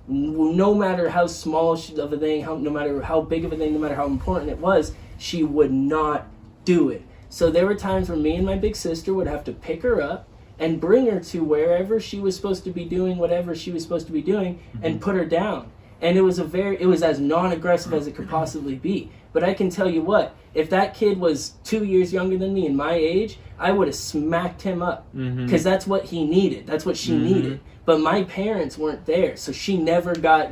no matter how small of a thing, no matter how big of a thing, no matter how important it was, she would not do it. So there were times where me and my big sister would have to pick her up and bring her to wherever she was supposed to be doing whatever she was supposed to be doing, and put her down. And it was as non-aggressive as it could possibly be. But I can tell you what, if that kid was 2 years younger than me and my age, I would have smacked him up, because that's what he needed. That's what she needed. But my parents weren't there, so she never got,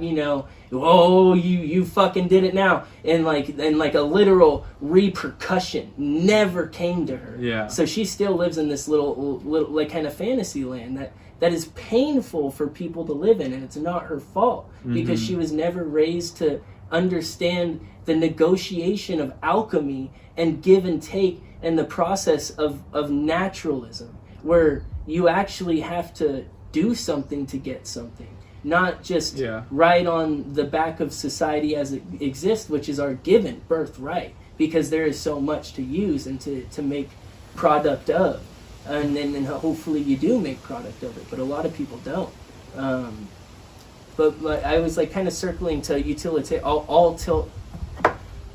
oh, you fucking did it now, and like a literal repercussion never came to her. Yeah. So she still lives in this little like kind of fantasy land that is painful for people to live in, and it's not her fault, because she was never raised to understand the negotiation of alchemy and give and take, and the process of naturalism, where you actually have to do something to get something, not just ride on the back of society as it exists, which is our given birthright, because there is so much to use and to make product of, and then hopefully you do make product of it, but a lot of people don't. But I was like kind of circling to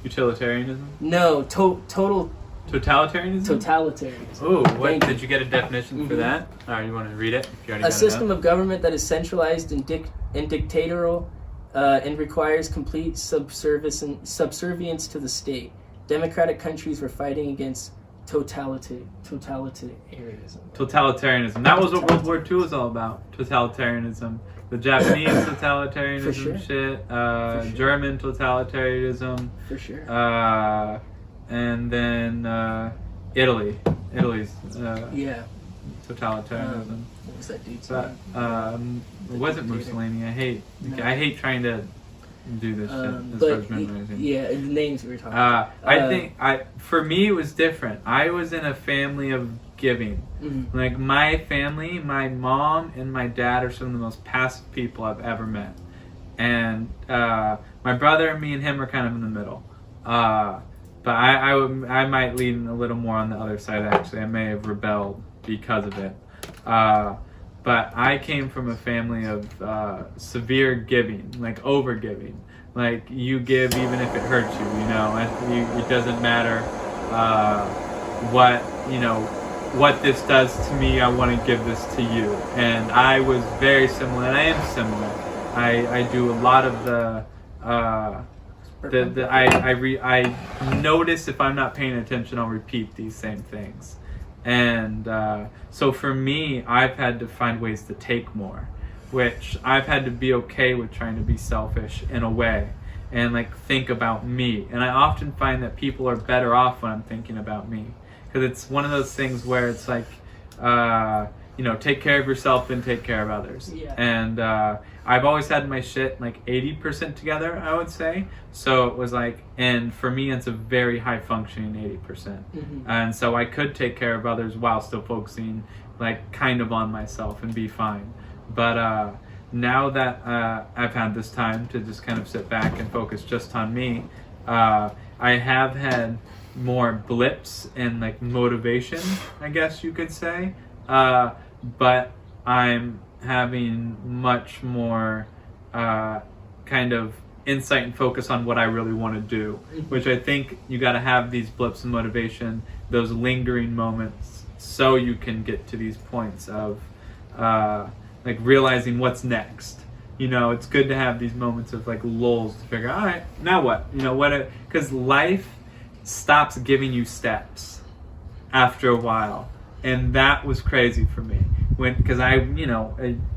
utilitarianism? No, total totalitarianism. Totalitarianism. Oh, what did you get a definition for that? All right, you want to read it? If you already a system of government that is centralized and dictatorial and requires complete subservience to the state. Democratic countries were fighting against totalitarianism. Totalitarianism. That was what World War II was all about. Totalitarianism. The Japanese totalitarianism shit. German totalitarianism. For sure. And then Italy's totalitarianism. What was that dude's name? It wasn't Mussolini. I hate trying to do this shit as far as memorizing. Yeah, the names we were talking about. I think for me it was different. I was in a family of giving. Like my family, my mom and my dad are some of the most passive people I've ever met, and my brother, me and him are kind of in the middle. But I might lean a little more on the other side, actually. I may have rebelled because of it. But I came from a family of severe giving, like over-giving. Like, you give even if it hurts you, It doesn't matter what this does to me, I want to give this to you. And I was very similar, and I am similar. I do a lot of I notice if I'm not paying attention, I'll repeat these same things. And so for me, I've had to find ways to take more, which I've had to be okay with trying to be selfish in a way and like think about me. And I often find that people are better off when I'm thinking about me, because it's one of those things where it's like, take care of yourself and take care of others. Yeah. And I've always had my shit like 80% together, I would say. So it was like, and for me, it's a very high functioning 80%. And so I could take care of others while still focusing like kind of on myself and be fine. But now that I've had this time to just kind of sit back and focus just on me, I have had more blips and like motivation, I guess you could say. But I'm having much more kind of insight and focus on what I really want to do, which I think you got to have these blips of motivation, those lingering moments, so you can get to these points of like realizing what's next. It's good to have these moments of like lulls to figure out, all right, now what? Because life stops giving you steps after a while. And that was crazy for me, because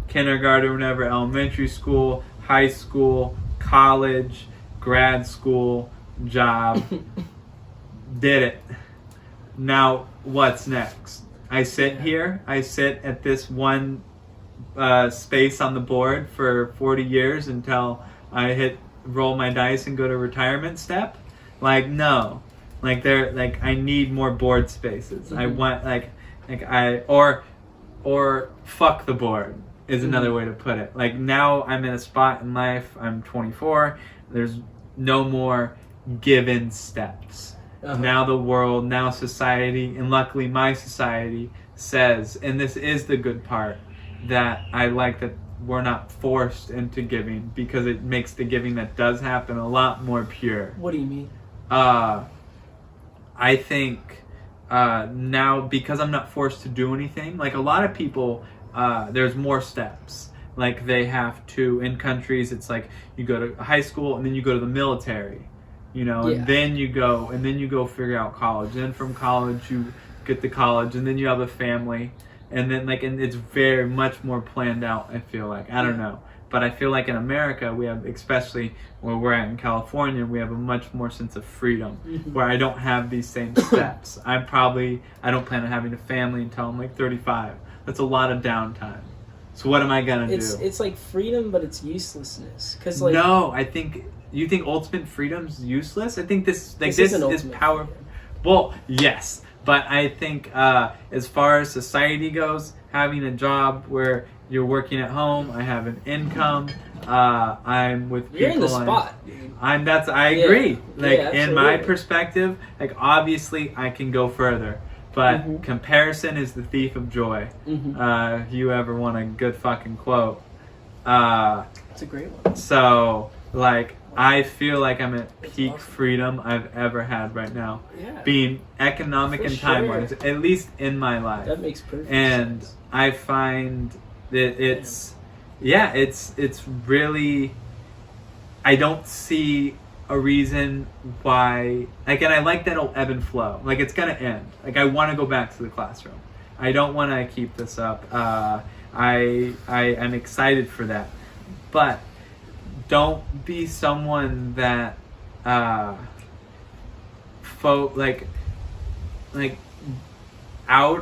kindergarten, whenever, elementary school, high school, college, grad school, job, did it. Now, what's next? I sit at this one space on the board for 40 years until I roll my dice and go to retirement step. Like, no, I need more board spaces. I want or fuck the board is another way to put it. Like, now I'm in a spot in life, I'm 24, there's no more given steps. Now the world, now society, and luckily my society says, and this is the good part, that I like that we're not forced into giving, because it makes the giving that does happen a lot more pure. What do you mean? I think now, because I'm not forced to do anything, like a lot of people, there's more steps. Like they have to, in countries, it's like you go to high school and then you go to the military, you know, and then you go figure out college. Then from college you get to college, and then you have a family, and then and it's very much more planned out. I feel like, I don't know, but I feel like in America we have, especially where we're at in California, we have a much more sense of freedom, where I don't have these same steps. I don't plan on having a family until I'm like 35. That's a lot of downtime. So what am I gonna do? It's like freedom, but it's uselessness. Cause like, no, I think you think ultimate freedom's useless. I think this is power. Freedom. Well, yes, but I think as far as society goes, having a job where you're working at home, I have an income, I'm with people. You're in the spot, dude. I agree. Like in my absolutely. perspective, like obviously I can go further. But comparison is the thief of joy. If you ever want a good fucking quote. It's a great one. So, like, I feel like I'm at peak freedom I've ever had right now. Yeah. Being economic and time-wise, at least in my life. That makes perfect sense. And I find that it's really, I don't see a reason why, like, and I like that it'll ebb and flow. Like, it's gonna end. Like, I want to go back to the classroom. I don't want to keep this up. I am excited for that, but don't be someone that out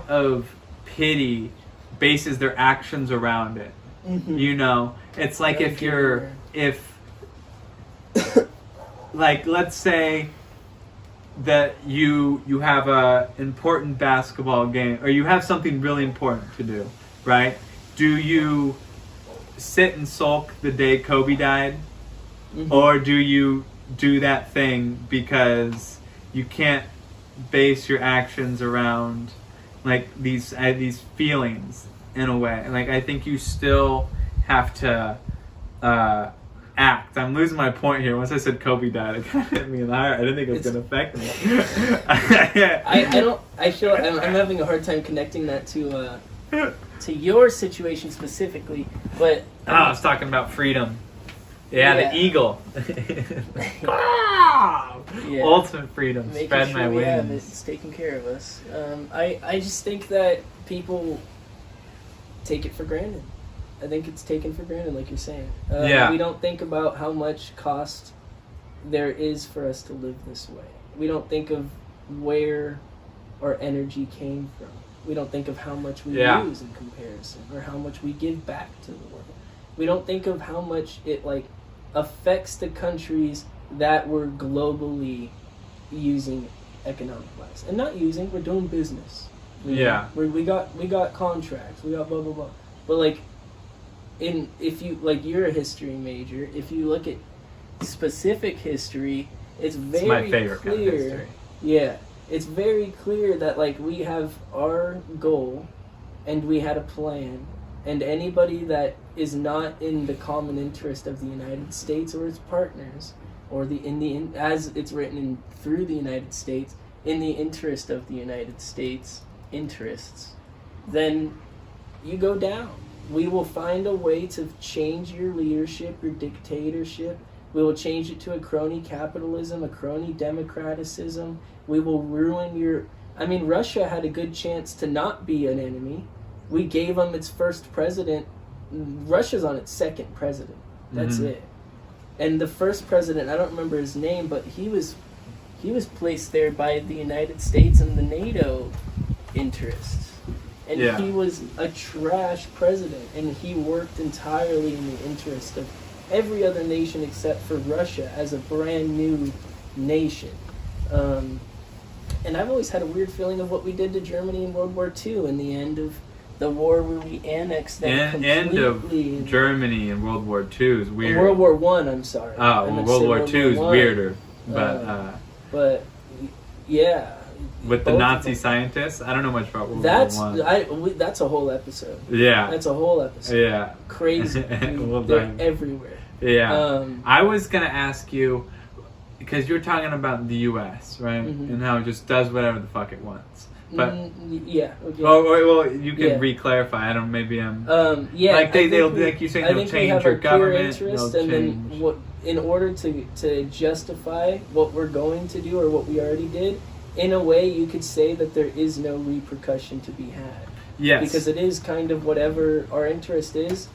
of pity bases their actions around it. You know, it's like like, let's say that you have a important basketball game, or you have something really important to do, right? Do you sit and sulk the day Kobe died? Or do you do that thing because you can't base your actions around like these feelings in a way? Like, I think you still have to act. I'm losing my point here. Once I said Kobe died, it kind of hit me in the heart. I didn't think it was going to affect me. I'm having a hard time connecting that to your situation specifically, but I was talking about freedom. The eagle. Ultimate freedom. Making Spread sure my we have wings. it's taking care of us. I just think that people take it for granted. I think it's taken for granted, like you're saying. We don't think about how much cost there is for us to live this way. We don't think of where our energy came from. We don't think of how much we lose in comparison, or how much we give back to the world. We don't think of how much it affects the countries that we're globally using economic-wise. And not using, we're doing business. We got contracts, we got blah blah blah. But if you you're a history major, if you look at specific history, it's very my favorite clear. kind of history. Yeah, it's very clear that we have our goal, and we had a plan, and anybody that is not in the common interest of the United States or its partners, or as it's written through the United States, in the interest of the United States interests, then you go down. We will find a way to change your leadership, your dictatorship. We will change it to a crony capitalism, a crony democraticism. We will ruin Russia had a good chance to not be an enemy. We gave them its first president. Russia's on its second president. That's it. And the first president, I don't remember his name, but he was placed there by the United States and the NATO interests. And he was a trash president, and he worked entirely in the interest of every other nation except for Russia as a brand new nation. And I've always had a weird feeling of what we did to Germany in World War II, in the end of the war where we annexed them completely. End of Germany in World War II is weird. World War One, I'm sorry. Oh, well, World War II is weirder. But yeah, with the both Nazi of them. scientists. I don't know much about World War I. That's a whole episode. Yeah. That's a whole episode. Yeah. Crazy. Well They're done. everywhere. Yeah. I was gonna ask you, because you were talking about the U.S., right, and how it just does whatever the fuck it wants. But yeah. Okay. oh well, you can Yeah. re-clarify. I don't. Maybe I'm. Yeah. Like they'll like you say, I they'll think we change have your a clear government. interest, They'll and change. then what? In order to justify what we're going to do or what we already did, in a way, you could say that there is no repercussion to be had. Yes. Because it is kind of whatever our interest is.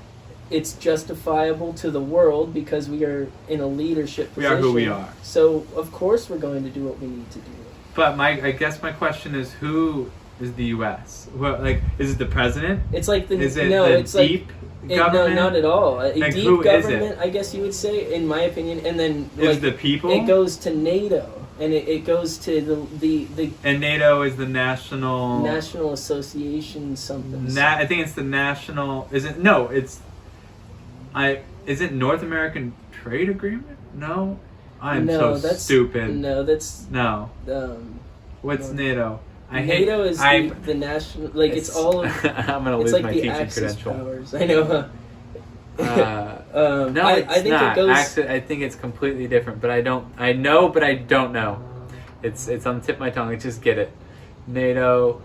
It's justifiable to the world because we are in a leadership position. We are who we are. So of course we're going to do what we need to do. But I guess my question is, who is the U.S.? Well, like, is it the president? It's like the Is it no, the it's deep like government? no, not at all. A Like, deep who is government, it? I guess you would say, in my opinion, and then Is like the people? it goes to NATO, and it goes to the And NATO is the national. National Association something. I think it's the national. Is it? No, it's. Is it North American Trade Agreement? No, I'm No, so that's stupid. No, that's No. no. What's NATO? NATO is the national. Like it's all of. I'm gonna It's lose like my the teaching Axis credential. powers. I know. No, it's I think not. it goes. I think it's completely different. But I don't. I know, but I don't know. It's on the tip of my tongue. I just get it. NATO.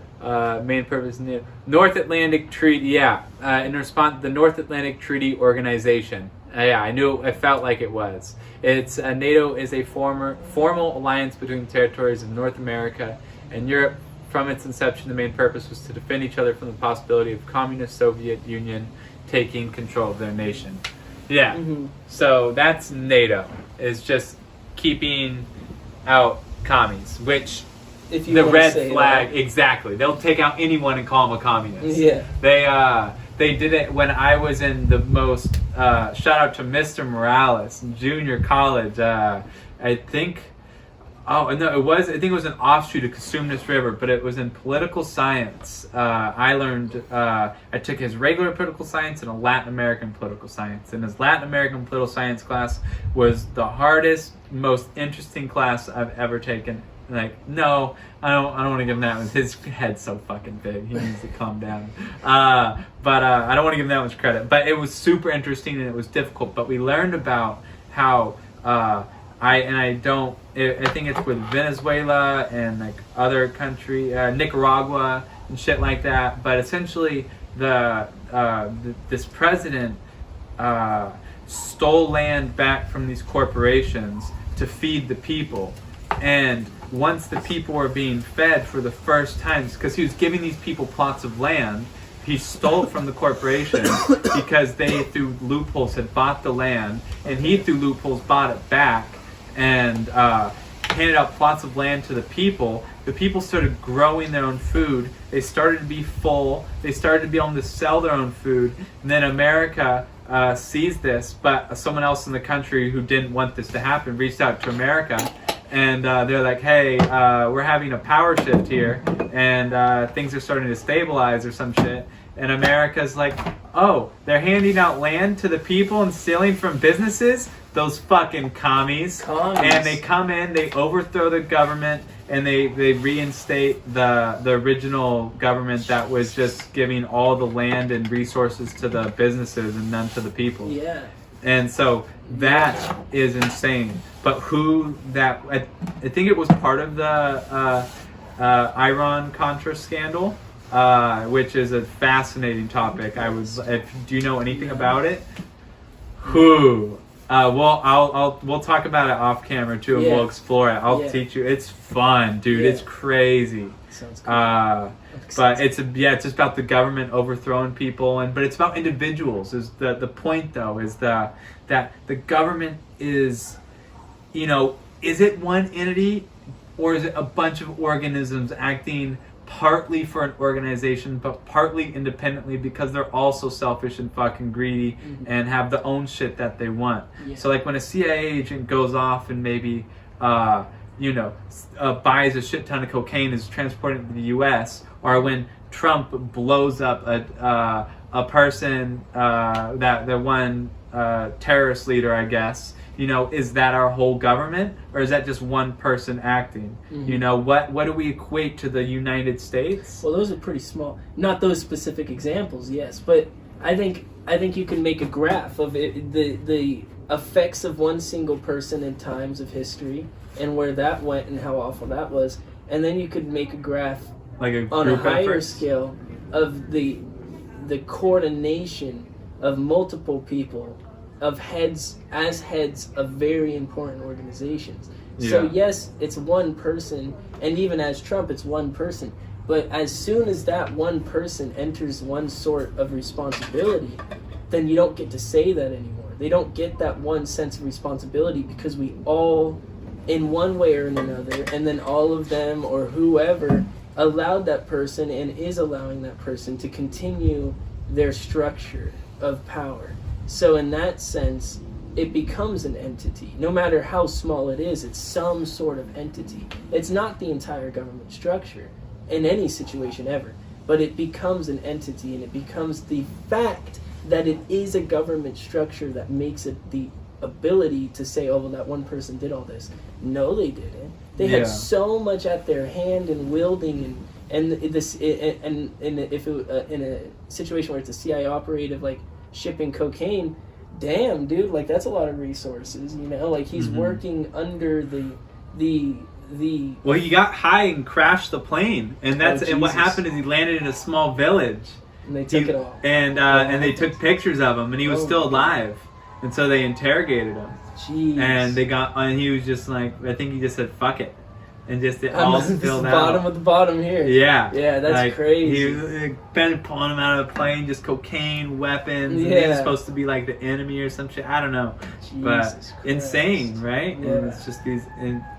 Main purpose. North Atlantic Treaty. Yeah. In response, the North Atlantic Treaty Organization. Yeah, I knew. I felt like it was. It's NATO is a formal alliance between territories of North America and Europe. From its inception, the main purpose was to defend each other from the possibility of communist Soviet Union taking control of their nation. Yeah. Mm-hmm. So that's NATO. Is just keeping out commies, which If you the wanna red say flag, that. exactly. They'll take out anyone and call them a communist. Yeah. They did it when I was in the most. Shout out to Mr. Morales, junior college. I think. Oh no, I think it was an offshoot of Cosumnes River, but it was in political science. I learned. I took his regular political science and a Latin American political science, and his Latin American political science class was the hardest, most interesting class I've ever taken. Like, no, I don't want to give him that one. His head's so fucking big. He needs to calm down. But I don't want to give him that much credit. But it was super interesting and it was difficult. But we learned about how I think it's with Venezuela and like other country, Nicaragua and shit like that. But essentially, this president stole land back from these corporations to feed the people. And once the people were being fed for the first time, because he was giving these people plots of land, he stole it from the corporation because they, through loopholes, had bought the land, and he, through loopholes, bought it back and handed out plots of land to the people. The people started growing their own food. They started to be full. They started to be able to sell their own food. And then America sees this, but someone else in the country who didn't want this to happen reached out to America. And they're like, hey, we're having a power shift here, and things are starting to stabilize or some shit. And America's like, oh, they're handing out land to the people and stealing from businesses? Those fucking commies. And they come in, they overthrow the government, and they reinstate the original government that was just giving all the land and resources to the businesses and none to the people. Yeah. And so that is insane. But I think it was part of the Iran-Contra scandal, which is a fascinating topic. Do you know anything about it? Well, we'll talk about it off camera too, and we'll explore it. I'll teach you. It's fun, dude. Yeah. It's crazy. Sounds good. But it's just about the government overthrowing people, but it's about individuals. Is the point though? Is that the government is, is it one entity, or is it a bunch of organisms acting partly for an organization, but partly independently because they're also selfish and fucking greedy and have their own shit that they want. Yeah. So like when a CIA agent goes off and maybe buys a shit ton of cocaine and is transporting it to the U.S., or when Trump blows up a person, that the one terrorist leader, I guess, is that our whole government, or is that just one person acting? Mm-hmm. What do we equate to the United States? Well, those are pretty small. Not those specific examples, yes, but I think you can make a graph of it, the effects of one single person in times of history and where that went and how awful that was, and then you could make a graph on a higher scale of the coordination of multiple people, of heads of very important organizations. Yeah. So yes, it's one person, and even as Trump, it's one person. But as soon as that one person enters one sort of responsibility, then you don't get to say that anymore. They don't get that one sense of responsibility, because we all, in one way or another, and then all of them or whoever allowed that person and is allowing that person to continue their structure of power. So in that sense, it becomes an entity. No matter how small it is, it's some sort of entity. It's not the entire government structure in any situation ever, but it becomes an entity, and it becomes the fact that it is a government structure that makes it the ability to say, oh, well, that one person did all this. No, they didn't. They had so much at their hand and wielding, and if it, in a situation where it's a CIA operative, like shipping cocaine, damn, dude, like that's a lot of resources, like he's working under the well, he got high and crashed the plane, and and what happened is he landed in a small village, and they took it all, and they took pictures of him, and he was still alive, and so they interrogated him. Jeez. And he was just like, I think he just said fuck it, and just it all spilled out. Bottom of the bottom here. Yeah, that's like, crazy. He been pulling him out of the plane, just cocaine, weapons. And he was supposed to be like the enemy or some shit. I don't know, but insane, right? Yeah. And it's just these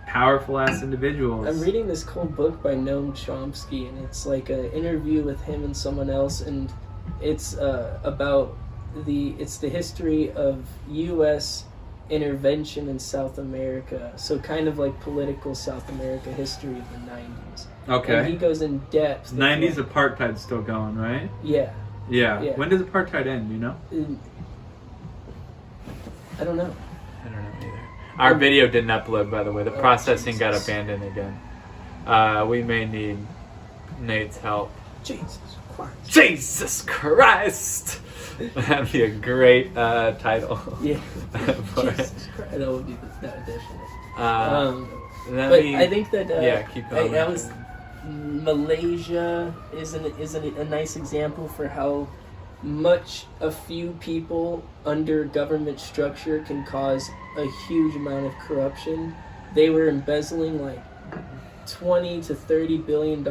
powerful ass individuals. I'm reading this cool book by Noam Chomsky, and it's like an interview with him and someone else, and it's about the history of U.S. intervention in South America, so kind of like political South America history of the 90s. Okay. And he goes in depth. 90s apartheid's still going, right? Yeah. When does apartheid end, do you know? I don't know. I don't know either. Our video didn't upload, by the way. The processing got abandoned again. We may need Nate's help. Jesus Christ! That'd be a great title. Yeah. Jesus Christ. That would be definitely. But I think that keep going. That was Malaysia is a nice example for how much a few people under government structure can cause a huge amount of corruption. They were embezzling like $20 to $30 billion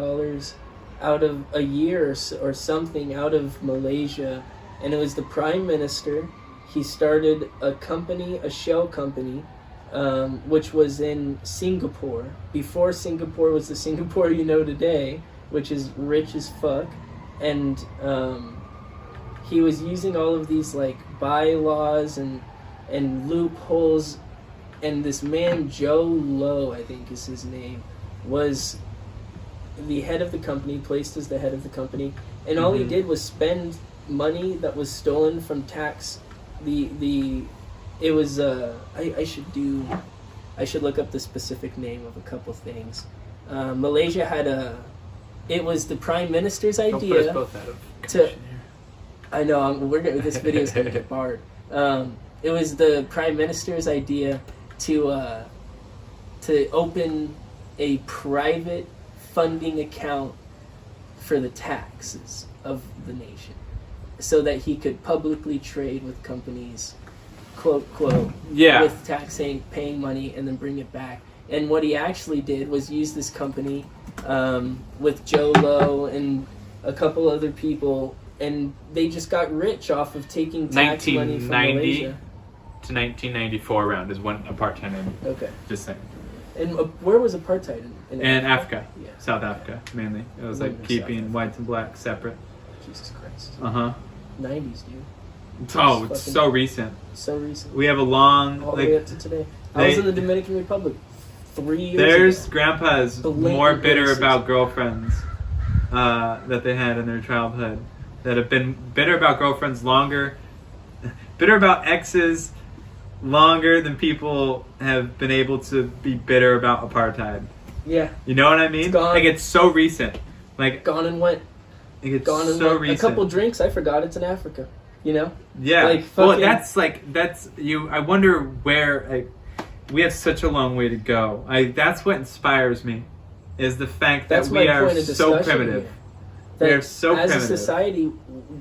out of a year or something out of Malaysia, and it was the prime minister. He started a company, a shell company, which was in Singapore, before Singapore was the Singapore you know today, which is rich as fuck. And he was using all of these like bylaws and loopholes, and this man Joe Low, I think is his name, was the head of the company, placed as the head of the company, and all he did was spend money that was stolen from tax. I should look up the specific name of a couple things. Malaysia had it was the prime minister's idea. Don't put us both out of commission here. I know, this video is going to get barred. It was the prime minister's idea to open a private funding account for the taxes of the nation, so that he could publicly trade with companies, quote, with paying money, and then bring it back. And what he actually did was use this company with Joe Low and a couple other people, and they just got rich off of taking tax money from Malaysia. To 1994 around is when apartheid ended. Okay. Just saying. And where was apartheid? In Africa. Yeah. South Africa, mainly. It was like keeping whites and blacks separate. Jesus Christ. 90s, dude. Oh, it's so recent. So recent. We have a long... all the way up to today. I was in the Dominican Republic 3 years There's ago. grandpas more bitter about girlfriends that they had in their childhood, that have been bitter about girlfriends longer, bitter about exes longer than people have been able to be bitter about apartheid. Yeah. You know what I mean? It's gone. Like, it's so recent. Like, gone and went. like it's Gone and so went. recent. A couple drinks, I forgot it's in Africa. You know? Yeah. Like, well, fucking- that's you. I wonder where, like, we have such a long way to go. That's what inspires me, is the fact that That's we my are point of so discussion primitive. here. We That are so as primitive. a society,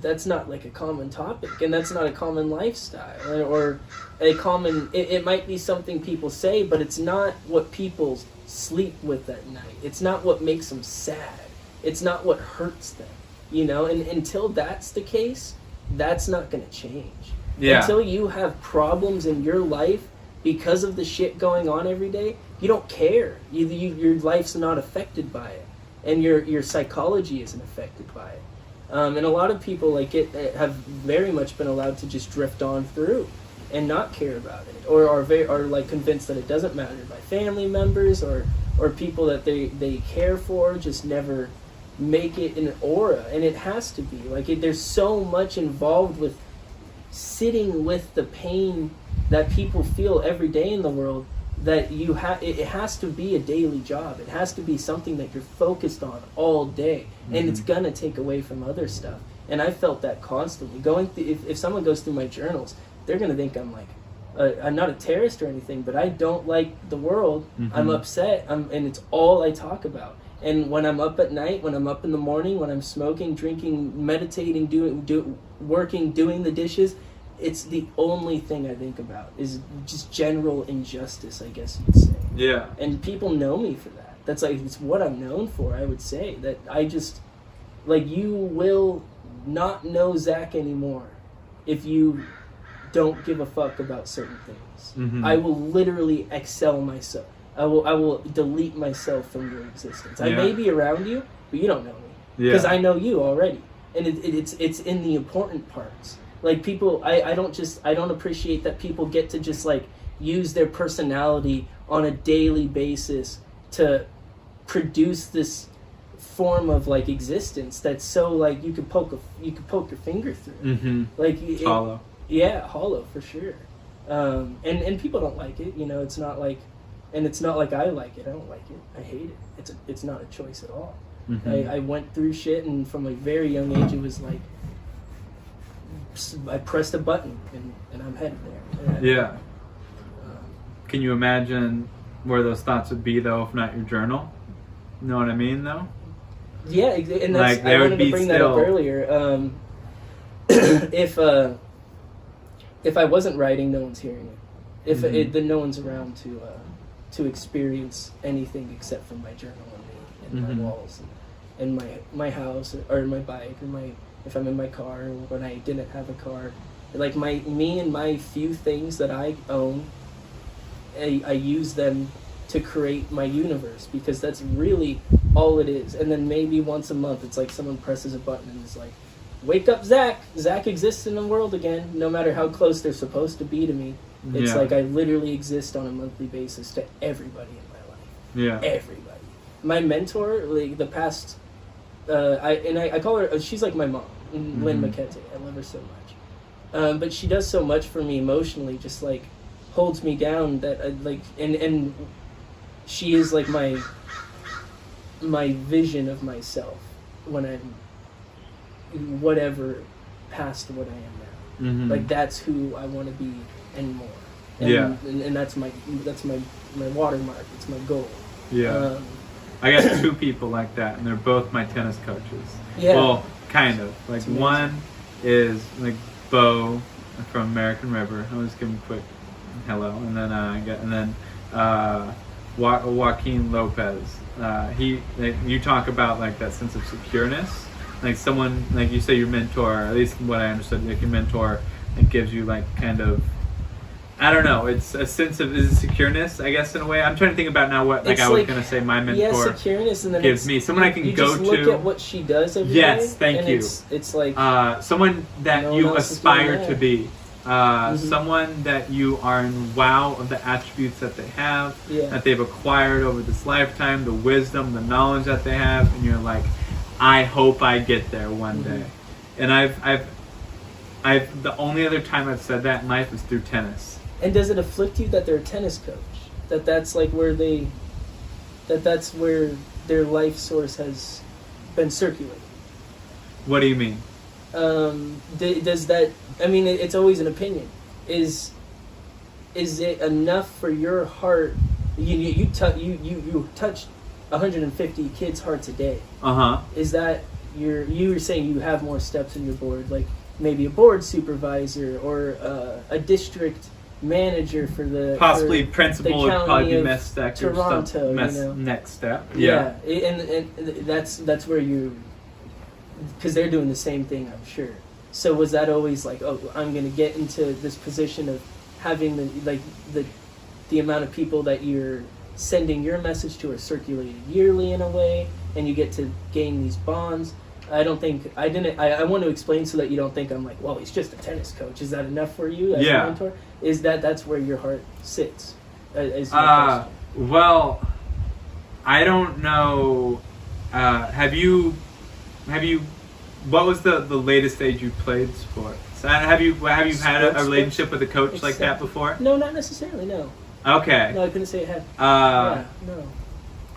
that's not like a common topic, and that's not a common lifestyle, or a common. It might be something people say, but it's not what people sleep with at night. It's not what makes them sad. It's not what hurts them. You know, and until that's the case, that's not going to change. Yeah. Until you have problems in your life because of the shit going on every day, you don't care. Your life's not affected by it, and your psychology isn't affected by it. And a lot of people like it have very much been allowed to just drift on through and not care about it, or are like convinced that it doesn't matter by family members or people that they care for, just never make it an aura. And it has to be like there's so much involved with sitting with the pain that people feel every day in the world, that it has to be a daily job. It has to be something that you're focused on all day, and it's gonna take away from other stuff. And I felt that constantly going through. If someone goes through my journals, they're gonna think I'm like I'm not a terrorist or anything, but I don't like the world. I'm upset, and it's all I talk about. And when I'm up at night, when I'm up in the morning, when I'm smoking, drinking, meditating, working, doing the dishes, it's the only thing I think about is just general injustice, I guess you'd say. Yeah. And people know me for that. That's like, it's what I'm known for, I would say. That I just, like, you will not know Zack anymore if you don't give a fuck about certain things. I will literally excel myself. I will delete myself from your existence. I may be around you, but you don't know me. Because I know you already. And it's in the important parts. Like, people, I don't appreciate that people get to just like use their personality on a daily basis to produce this form of like existence that's so like you could poke your finger through. Like hollow. Yeah, hollow for sure. And people don't like it. You know, it's not like I like it. I don't like it. I hate it. It's not a choice at all. I went through shit, and from a very young age, it was like I pressed a button and I'm headed there. Yeah. Can you imagine where those thoughts would be, though, if not your journal? You know what I mean, though? Yeah, and that's, like, I wanted to bring that up earlier. If I wasn't writing, no one's hearing it. If then no one's around to experience anything except for my journal and my walls and my house or my bike or if I'm in my car, or when I didn't have a car, like me and my few things that I own, I use them to create my universe, because that's really all it is. And then maybe once a month, it's like someone presses a button and it's like, wake up, Zack. Zack exists in the world again, no matter how close they're supposed to be to me. It's like I literally exist on a monthly basis to everybody in my life. Yeah. Everybody. My mentor, like the past, I call her, she's like my mom, Lynn McIntosh. I love her so much. But she does so much for me emotionally, just like holds me down, that I like, and she is like my vision of myself when I'm whatever past what I am now. Like, that's who I want to be and more. And that's my watermark. It's my goal. Yeah. I got two people like that, and they're both my tennis coaches. Yeah. Well, kind of. Like, one is like Bo from American River. I'll just give him a quick hello, and then Joaquin Lopez. You talk about like that sense of secureness, like someone, like you say, your mentor, or at least what I understood, like your mentor, it gives you like kind of, I don't know, it's a sense of, is it secureness, I guess, in a way. I'm trying to think about now what, like, I was going to say my mentor secureness, and then gives me. Someone I can you go just look to. at what she does every yes, day, thank and you. It's like someone that no you one else is doing aspire that. to be. Someone that you are in wow of the attributes that they have, that they've acquired over this lifetime, the wisdom, the knowledge that they have, and you're like, I hope I get there one day. And I've the only other time I've said that in life is through tennis. And does it afflict you that they're a tennis coach? That's like where that's where their life source has been circulated? What do you mean? Does that? I mean, it's always an opinion. Is it enough for your heart? You touch 150 kids' hearts a day. Is that you were saying you have more steps in your board, like maybe a board supervisor or a district manager for the possibly principal would probably be next step. Toronto, next step. Yeah, and that's where you, because they're doing the same thing, I'm sure. So was that always like, oh, I'm going to get into this position of having the amount of people that you're sending your message to are circulated yearly in a way, and you get to gain these bonds? I want to explain so that you don't think I'm like, well, he's just a tennis coach. Is that enough for you as a mentor? Is that's where your heart sits? Well, I don't know. Have you? What was the latest age you played sports? Have you had a relationship with a coach like that before? No, not necessarily. No. Okay. No, I couldn't say it had. No.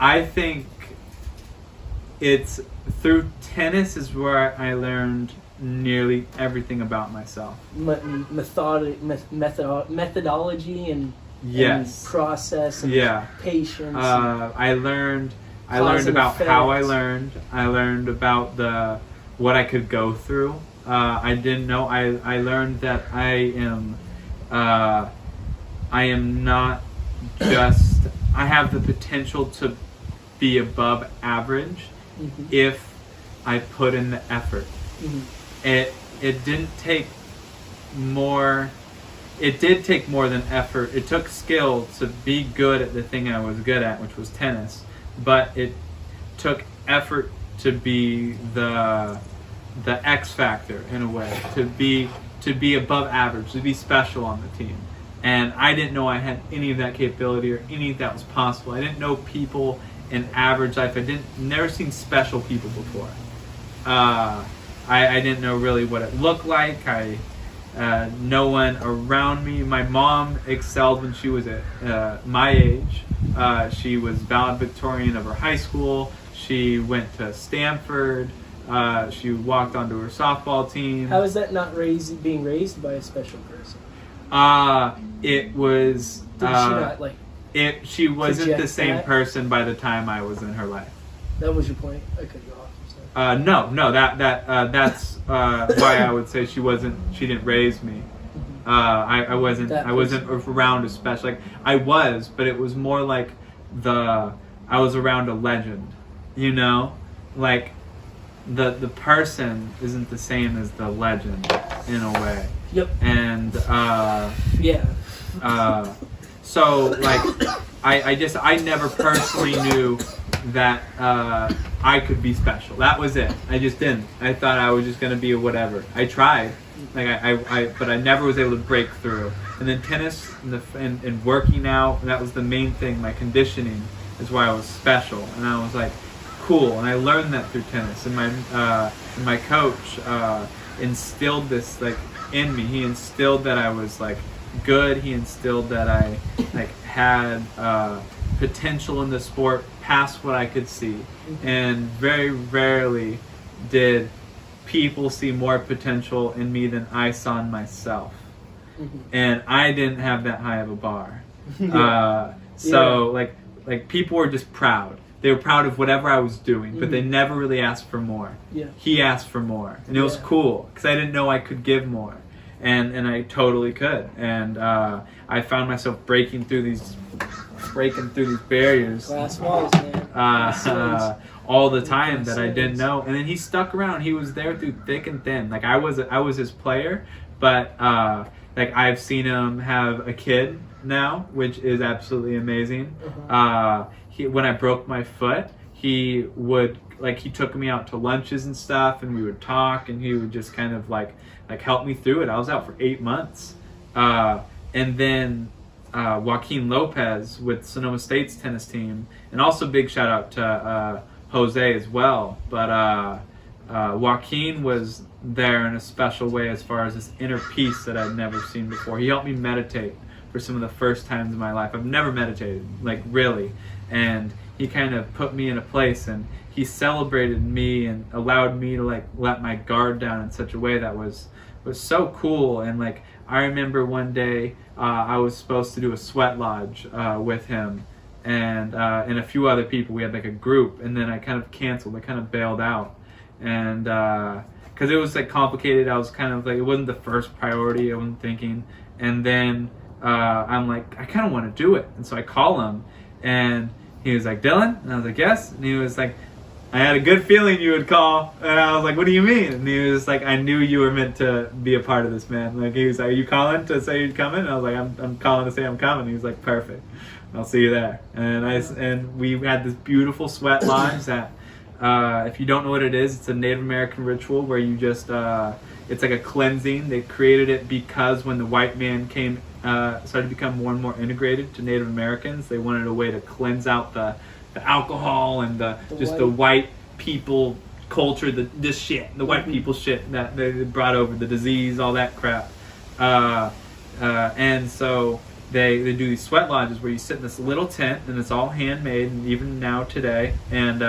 I think it's through tennis is where I learned nearly everything about myself. Methodology and process and patience. I learned about how I learned. I learned about what I could go through. I didn't know. I learned that I am not just. I have the potential to be above average if I put in the effort. It didn't take more. It did take more than effort. It took skill to be good at the thing I was good at, which was tennis. But it took effort to be the X factor in a way, to be above average, to be special on the team. And I didn't know I had any of that capability or any of that was possible. I didn't know people in average life. Never seen special people before. I didn't know really what it looked like. No one around me. My mom excelled when she was at my age. She was valedictorian of her high school. She went to Stanford. She walked onto her softball team. How is that not being raised by a special person? It was. Did she not like? She wasn't the same person by the time I was in her life. That was your point. I cut you off. No. That's why I would say she didn't raise me. I wasn't around a special. Like I was, but it was more like I was around a legend. Like the person isn't the same as the legend in a way. Yep. And so like I never personally knew that I could be special. That was it. I just didn't. I thought I was just gonna be a whatever. I tried, but I never was able to break through. And then tennis and working out, that was the main thing. My conditioning is why I was special, and I was like, cool. And I learned that through tennis. And my coach instilled this like in me. He instilled that I was like good. He instilled that I like had potential in the sport past what I could see. And very rarely did people see more potential in me than I saw in myself. And I didn't have that high of a bar. So like people were just proud. They were proud of whatever I was doing, but they never really asked for more. He asked for more, and it was cool because I didn't know I could give more, and I totally could. And I found myself breaking through these barriers, glass walls, man. all the time that I didn't know. And then he stuck around. He was there through thick and thin. Like I was his player, but like I've seen him have a kid now, which is absolutely amazing. When I broke my foot, he took me out to lunches and stuff, and we would talk, and he would just kind of like help me through it. I was out for 8 months, and then Joaquin Lopez with Sonoma State's tennis team, and also big shout out to Jose as well. But Joaquin was there in a special way as far as this inner peace that I'd never seen before. He helped me meditate for some of the first times in my life. I've never meditated, like really. And he kind of put me in a place, and he celebrated me and allowed me to like let my guard down in such a way that was so cool. And like I remember one day I was supposed to do a sweat lodge with him and a few other people. We had like a group, and then I kind of canceled. I kind of bailed out, and because it was like complicated. I was kind of like, it wasn't the first priority. I wasn't thinking. And then I'm like, I kind of want to do it. And so I call him, and he was like, Dylan? And I was like, yes. And he was like, I had a good feeling you would call. And I was like, what do you mean? And he was like, I knew you were meant to be a part of this, man. Like, he was like, are you calling to say you're coming? And I was like, I'm calling to say I'm coming. He was like, perfect. I'll see you there. And we had this beautiful sweat lodge that, if you don't know what it is, it's a Native American ritual where you just, it's like a cleansing. They created it because when the white man came, started to become more and more integrated to Native Americans, they wanted a way to cleanse out the alcohol and the white people culture, the white people shit that they brought over, the disease, all that crap. And so they do these sweat lodges where you sit in this little tent, and it's all handmade, and even now today, and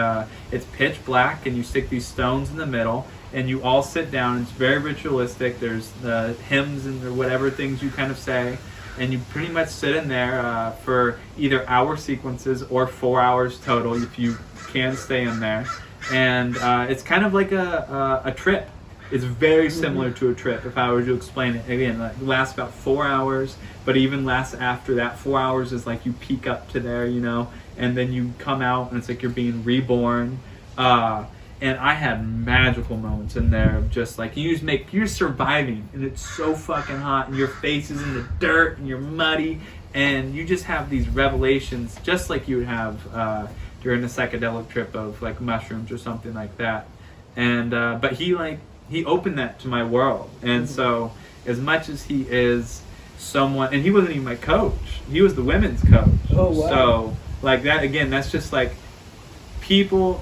it's pitch black, and you stick these stones in the middle, and you all sit down. It's very ritualistic. There's the hymns and whatever things you kind of say, and you pretty much sit in there for either hour sequences or 4 hours total if you can stay in there. And it's kind of like a trip. It's very similar to a trip if I were to explain it. Again, it lasts about 4 hours, but even lasts after that. 4 hours is like you peak up to there, you know, and then you come out and it's like you're being reborn. And I had magical moments in there of just like you're surviving, and it's so fucking hot, and your face is in the dirt, and you're muddy, and you just have these revelations, just like you would have during a psychedelic trip of like mushrooms or something like that. And but he opened that to my world, and so as much as he is someone, and he wasn't even my coach, he was the women's coach. Oh wow! So like that again, that's just like people.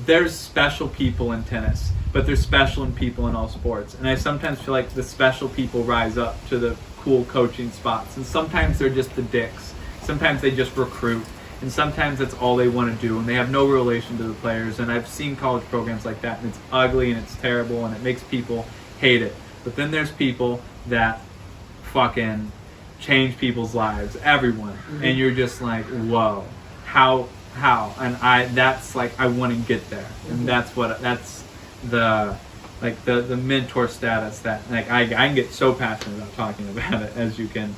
There's special people in tennis, but there's special in people in all sports, and I sometimes feel like the special people rise up to the cool coaching spots, and sometimes they're just the dicks, sometimes they just recruit, and sometimes that's all they want to do, and they have no relation to the players. And I've seen college programs like that, and it's ugly and it's terrible, and it makes people hate it. But then there's people that fucking change people's lives, everyone, and you're just like, whoa, how, and that's like, I want to get there, and that's the mentor status that like I can get so passionate about talking about it, as you can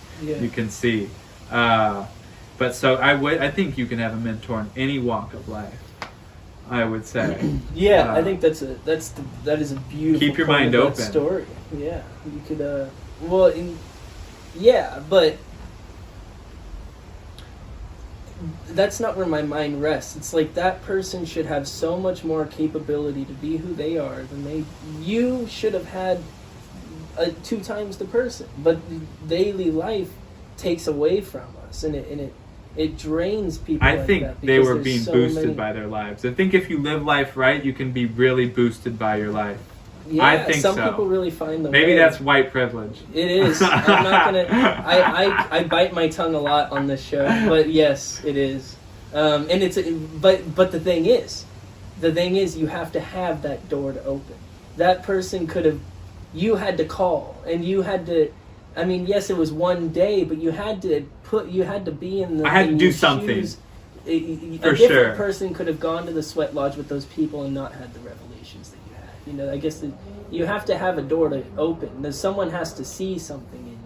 see. But so I think you can have a mentor in any walk of life, I would say. Yeah, I think that is a beautiful. Keep your mind open. Story. Yeah, you could. But that's not where my mind rests. It's like that person should have so much more capability to be who they are than you should have had 2 times the person. But daily life takes away from us, and it drains people. I think they were being boosted by their lives. I think if you live life right, you can be really boosted by your life. Yeah, I think some people really find the Maybe way. That's white privilege. It is. I'm not gonna. I bite my tongue a lot on this show, but yes, it is. And it's. But the thing is, you have to have that door to open. That person could have. You had to call, and you had to. I mean, yes, it was one day, but you had to be in the. I had to do something. A different person could have gone to the sweat lodge with those people and not had the revelations that you had. You know, I guess you have to have a door to open. Someone has to see something in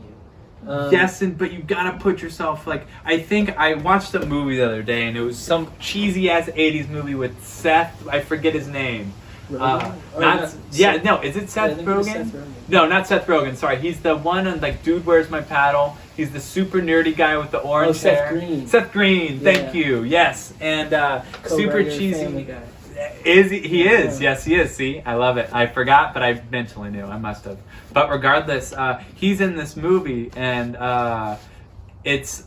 you. Yes, but you gotta put yourself like. I think I watched a movie the other day, and it was some cheesy ass '80s movie with Seth. I forget his name. Is it Seth Rogen? No, not Seth Rogen. Sorry, he's the one on like Dude, Where's My Paddle? He's the super nerdy guy with the orange hair. Seth Green. Thank you. Yes, and super cheesy. Guy. Is he is? Yes, he is. See, I love it. I forgot, but I mentally knew. I must have. But regardless, he's in this movie, and it's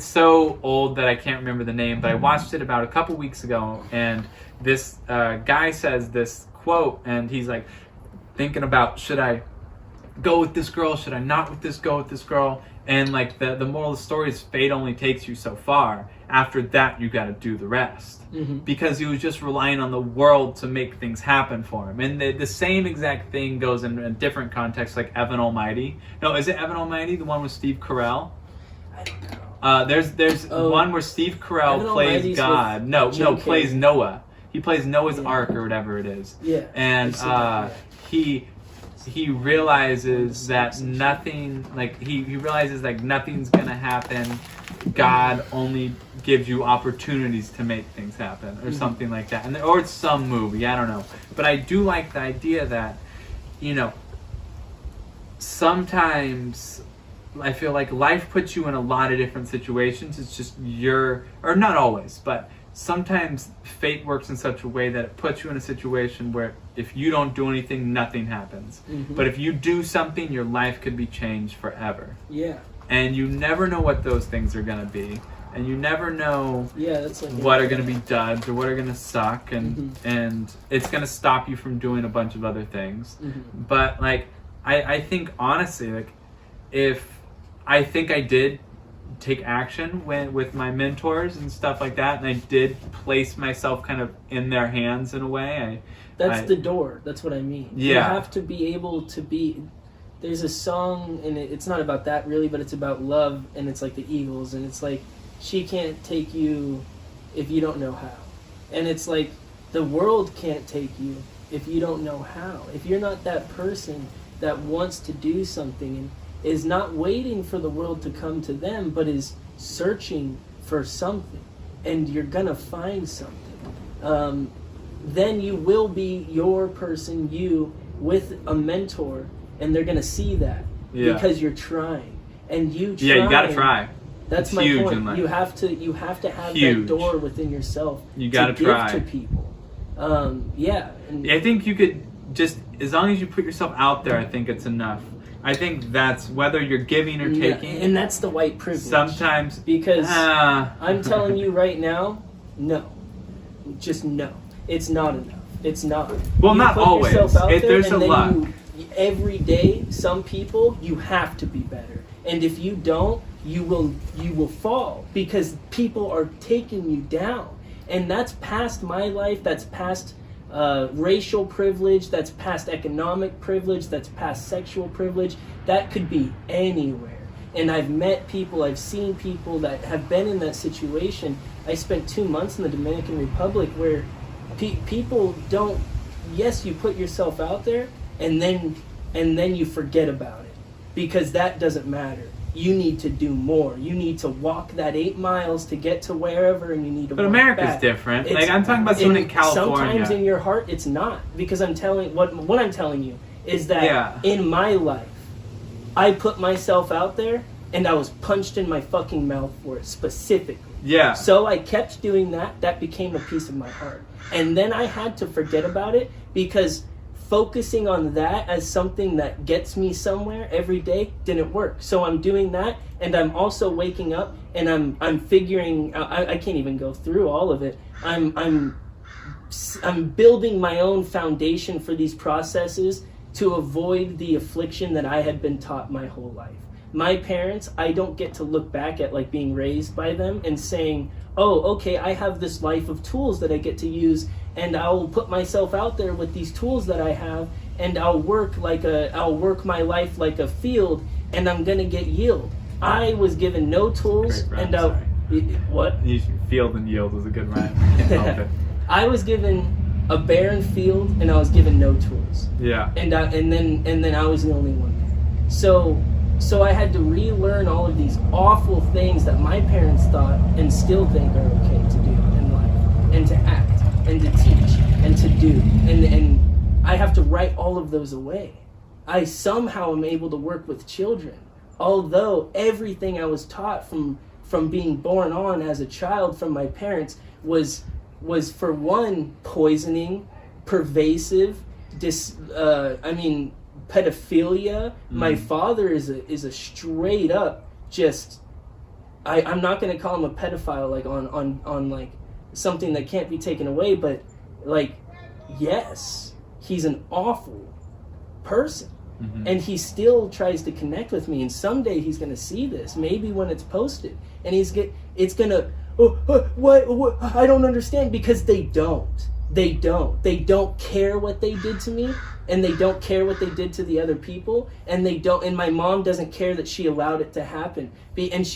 so old that I can't remember the name. But I watched it about a couple weeks ago, and this guy says this quote, and he's like thinking about should I go with this girl? Should I not go with this girl? And like the moral of the story is fate only takes you so far. After that, you got to do the rest. Because he was just relying on the world to make things happen for him. And the same exact thing goes in a different context, like Evan Almighty. No, is it Evan Almighty, the one with Steve Carell? I don't know. There's one where Steve Carell Evan plays Almighty's God. No, JK. plays Noah. He plays Noah's Ark or whatever it is. Yeah. And he realizes that nothing, like he realizes like nothing's gonna happen. God only gives you opportunities to make things happen, or something like that. Or it's some movie, I don't know. But I do like the idea that, you know, sometimes I feel like life puts you in a lot of different situations. It's just or not always, but sometimes fate works in such a way that it puts you in a situation where if you don't do anything, nothing happens. But if you do something, your life could be changed forever. Yeah. And you never know what those things are going to be. And you never know that's like what are going to be duds or what are going to suck. And it's going to stop you from doing a bunch of other things. But, like, I think, honestly, like, I think I did take action with my mentors and stuff like that, and I did place myself kind of in their hands in a way. That's the door. That's what I mean. Yeah. You have to be able to be... There's a song, and it's not about that really, but it's about love, and it's like the Eagles, and it's like, she can't take you if you don't know how. And it's like, the world can't take you if you don't know how. If you're not that person that wants to do something and is not waiting for the world to come to them, but is searching for something, and you're gonna find something, then you will be your person, you, with a mentor, and they're gonna see that because you're trying, and you try. Yeah, you gotta try. That's my point. You have to have that door within yourself. You gotta to try give to people. And I think you could just, as long as you put yourself out there, I think it's enough. I think that's whether you're giving or taking. And that's the white privilege. Sometimes. Because I'm telling you right now, no. Just no. It's not enough. It's not. Well, you not put always. Yourself out there, There's and a then luck. Every day, some people, you have to be better. And if you don't, you will fall. Because people are taking you down. And that's past my life. That's past racial privilege, that's past economic privilege, that's past sexual privilege. That could be anywhere. And I've met people, I've seen people that have been in that situation. I spent 2 months in the Dominican Republic where people don't, yes, you put yourself out there and then you forget about it because that doesn't matter. You need to do more. You need to walk that 8 miles to get to wherever, and you need to But walk America's back. different. Like, I'm talking about someone in California. Sometimes in your heart, it's not. Because I'm telling... What I'm telling you is that in my life, I put myself out there, and I was punched in my fucking mouth for it, specifically. Yeah. So I kept doing that. That became a piece of my heart. And then I had to forget about it, because focusing on that as something that gets me somewhere every day didn't work. So I'm doing that, and I'm also waking up, and I'm figuring out, I can't even go through all of it. I'm building my own foundation for these processes to avoid the affliction that I had been taught my whole life. My parents, I don't get to look back at like being raised by them and saying, oh, okay, I have this life of tools that I get to use, and I'll put myself out there with these tools that I have, and I'll work my life like a field, and I'm gonna get yield. I was given no tools, and what? Field and yield was a good rhyme. I can't help it. I was given a barren field, and I was given no tools. Yeah. And then I was the only one there. So I had to relearn all of these awful things that my parents thought and still think are okay to do in life, and to act, and to teach, and to do. And I have to write all of those away. I somehow am able to work with children, although everything I was taught from being born on as a child from my parents was for one, poisoning, pervasive, pedophilia. My father is a straight up just, I'm not going to call him a pedophile like on like something that can't be taken away, but like, yes, he's an awful person. And he still tries to connect with me, and someday he's going to see this, maybe when it's posted, and it's going to, what, I don't understand, because they don't care what they did to me, and they don't care what they did to the other people, and my mom doesn't care that she allowed it to happen, and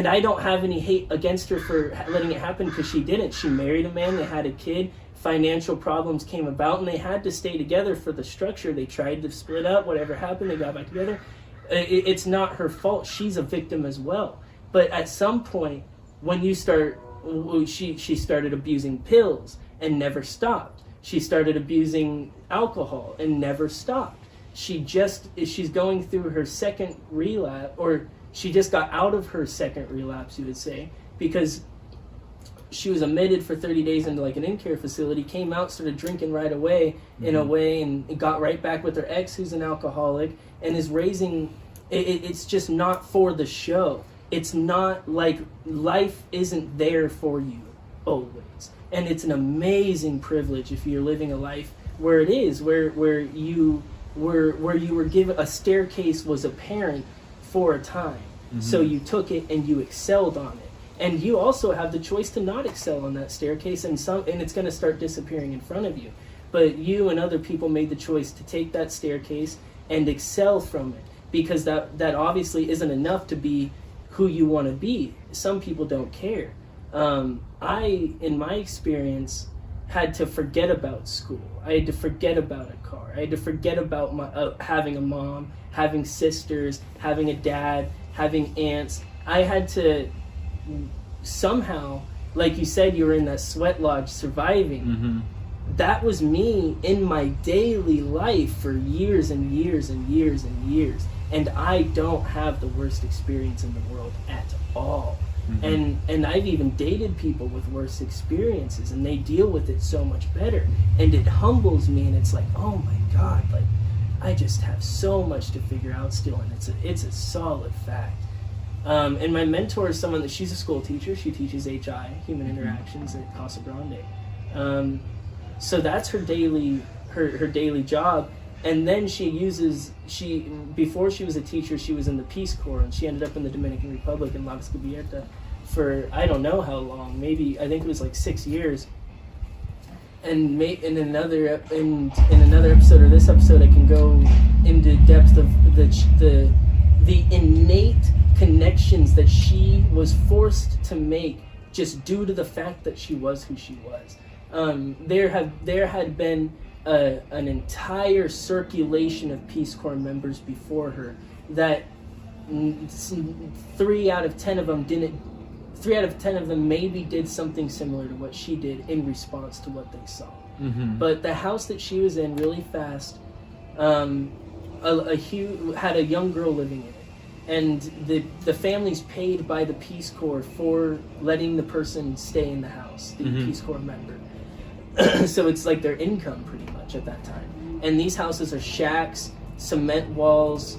I don't have any hate against her for letting it happen, because she didn't. She married a man, they had a kid, financial problems came about, and they had to stay together for the structure. They tried to split up, whatever happened, they got back together. It's not her fault. She's a victim as well. But at some point, when you start, she started abusing pills and never stopped. She started abusing alcohol and never stopped. She's going through her second relapse, or she just got out of her second relapse, you would say, because she was admitted for 30 days into like an in-care facility, came out, started drinking right away in a way, and got right back with her ex, who's an alcoholic, and is raising, it's just not for the show. It's not like, life isn't there for you always. And it's an amazing privilege if you're living a life where it is, where you were given, a staircase was apparent for a time. So you took it and you excelled on it. And you also have the choice to not excel on that staircase, and it's going to start disappearing in front of you. But you and other people made the choice to take that staircase and excel from it, because that obviously isn't enough to be who you want to be. Some people don't care. I, in my experience, had to forget about school. I had to forget about a car. I had to forget about having a mom, having sisters, having a dad, having aunts. I had to somehow, like you said, you were in that sweat lodge surviving. That was me in my daily life for years and years and years and years. And I don't have the worst experience in the world at all. And I've even dated people with worse experiences, and they deal with it so much better. And it humbles me, and it's like, oh my God, like I just have so much to figure out still, and it's a solid fact. And my mentor is someone that, she's a school teacher. She teaches HI, Human Interactions, at Casa Grande. So that's her daily job. And then before she was a teacher, she was in the Peace Corps, and she ended up in the Dominican Republic in La Descubierta for I don't know how long, maybe, I think it was like 6 years. And in another episode, or this episode, I can go into depth of the innate connections that she was forced to make just due to the fact that she was who she was. There had been an entire circulation of Peace Corps members before her that 3 out of 10 of them maybe did something similar to what she did in response to what they saw. But the house that she was in, really fast, had a young girl living in it. And the family's paid by the Peace Corps for letting the person stay in the house, the Peace Corps member. So it's like their income pretty much at that time. And these houses are shacks, cement walls,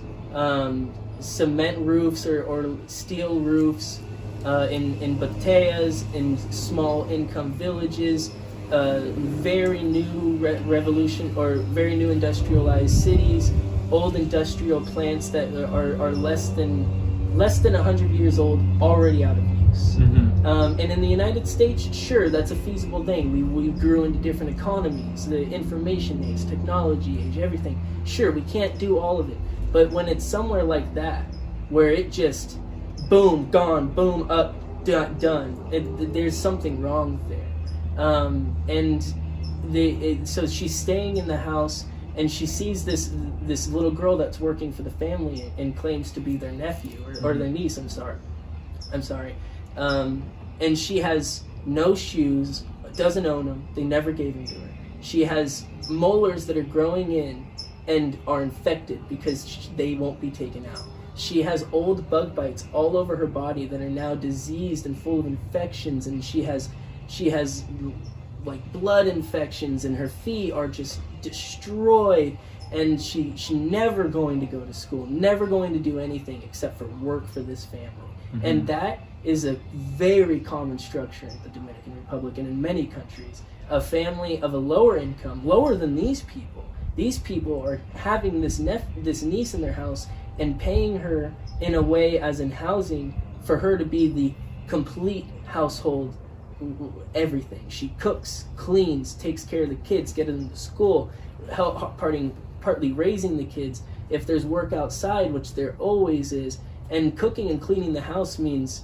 cement roofs or steel roofs, in batallas, in small income villages, very new very new industrialized cities, old industrial plants that are less than 100 years old, already out of use. And in the United States, sure, that's a feasible thing. We grew into different economies, the information age, technology age, everything. Sure, we can't do all of it. But when it's somewhere like that, where it just, boom, gone, boom, up, done, there's something wrong there. So she's staying in the house, and she sees this little girl that's working for the family and claims to be their nephew or their niece. I'm sorry. And she has no shoes, doesn't own them. They never gave them to her. She has molars that are growing in and are infected because they won't be taken out. She has old bug bites all over her body that are now diseased and full of infections, and she has like blood infections, and her feet are just destroyed, and she's never going to go to school, never going to do anything except for work for this family. And that is a very common structure in the Dominican Republic and in many countries. A family of a lower income, lower than these people, These people are having this niece in their house and paying her in a way as in housing for her to be the complete household everything. She cooks, cleans, takes care of the kids, getting them to school, partly raising the kids. If there's work outside, which there always is, and cooking and cleaning the house means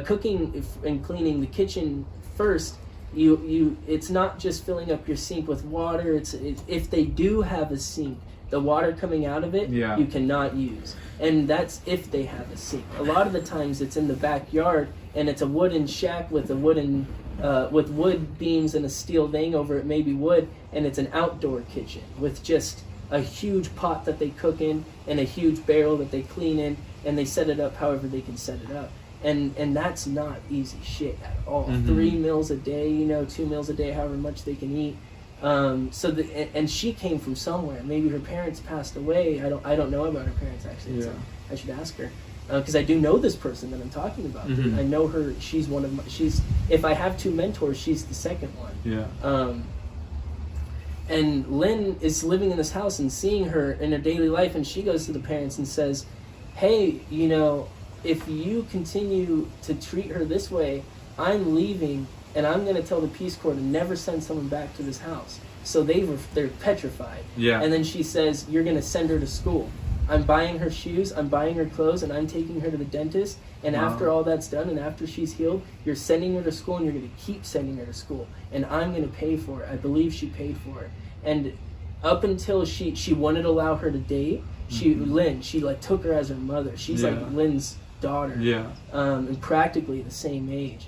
cooking and cleaning the kitchen first. It's not just filling up your sink with water. If they do have a sink, the water coming out of it, you cannot use. And that's if they have a sink. A lot of the times it's in the backyard, and it's a wooden shack with with wood beams and a steel thing over it, maybe wood, and it's an outdoor kitchen with just a huge pot that they cook in and a huge barrel that they clean in, and they set it up however they can set it up. And that's not easy shit at all. 3 meals a day, 2 meals a day, however much they can eat. And she came from somewhere. Maybe her parents passed away. I don't know about her parents actually. So I should ask her, because I do know this person that I'm talking about. I know her. She's one of my. If I have 2 mentors, she's the second one. Yeah. And Lynn is living in this house and seeing her in her daily life, and she goes to the parents and says, "Hey, if you continue to treat her this way, I'm leaving, and I'm going to tell the Peace Corps to never send someone back to this house." So they're petrified. Yeah. And then she says, "You're going to send her to school. I'm buying her shoes, I'm buying her clothes, and I'm taking her to the dentist. And after all that's done, and after she's healed, you're sending her to school, and you're going to keep sending her to school. And I'm going to pay for it." I believe she paid for it. And up until she wanted to allow her to date, Lynn, she like took her as her mother. She's like Lynn's daughter. Yeah. And practically the same age.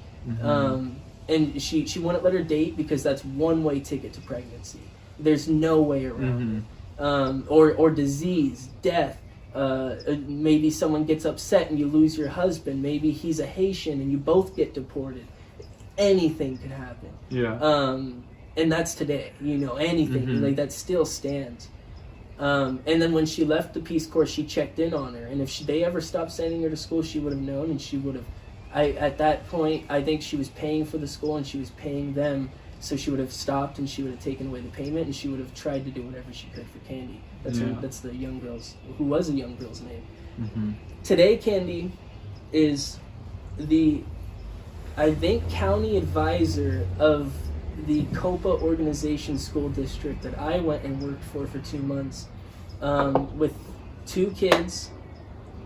And she wouldn't let her date because that's one-way ticket to pregnancy. There's no way around it. Or disease, death. Maybe someone gets upset and you lose your husband. Maybe he's a Haitian and you both get deported. Anything could happen. Yeah. And that's today. Anything like that still stands. And then when she left the Peace Corps, she checked in on her. And if they ever stopped sending her to school, she would have known, and she would have. At that point, I think she was paying for the school and she was paying them, so she would have stopped and she would have taken away the payment, and she would have tried to do whatever she could for Candy. That's the young girl's, who was a young girl's name. Today, Candy is the, I think, county advisor of the COPA organization school district that I went and worked for 2 months, with 2 kids.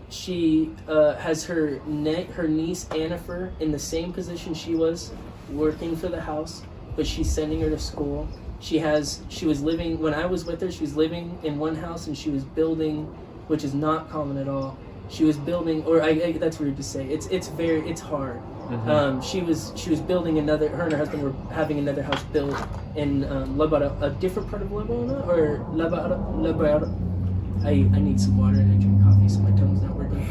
She has her niece Annifer in the same position she was, working for the house, but she's sending her to school. She was living, when I was with her, she was living in one house and she was building, which is not common at all. She was building, that's weird to say. It's hard. She was building another. Her and her husband were having another house built in a different part of Lebanon, or Lebanon. I need some water and I drink coffee, so my tongue's not working.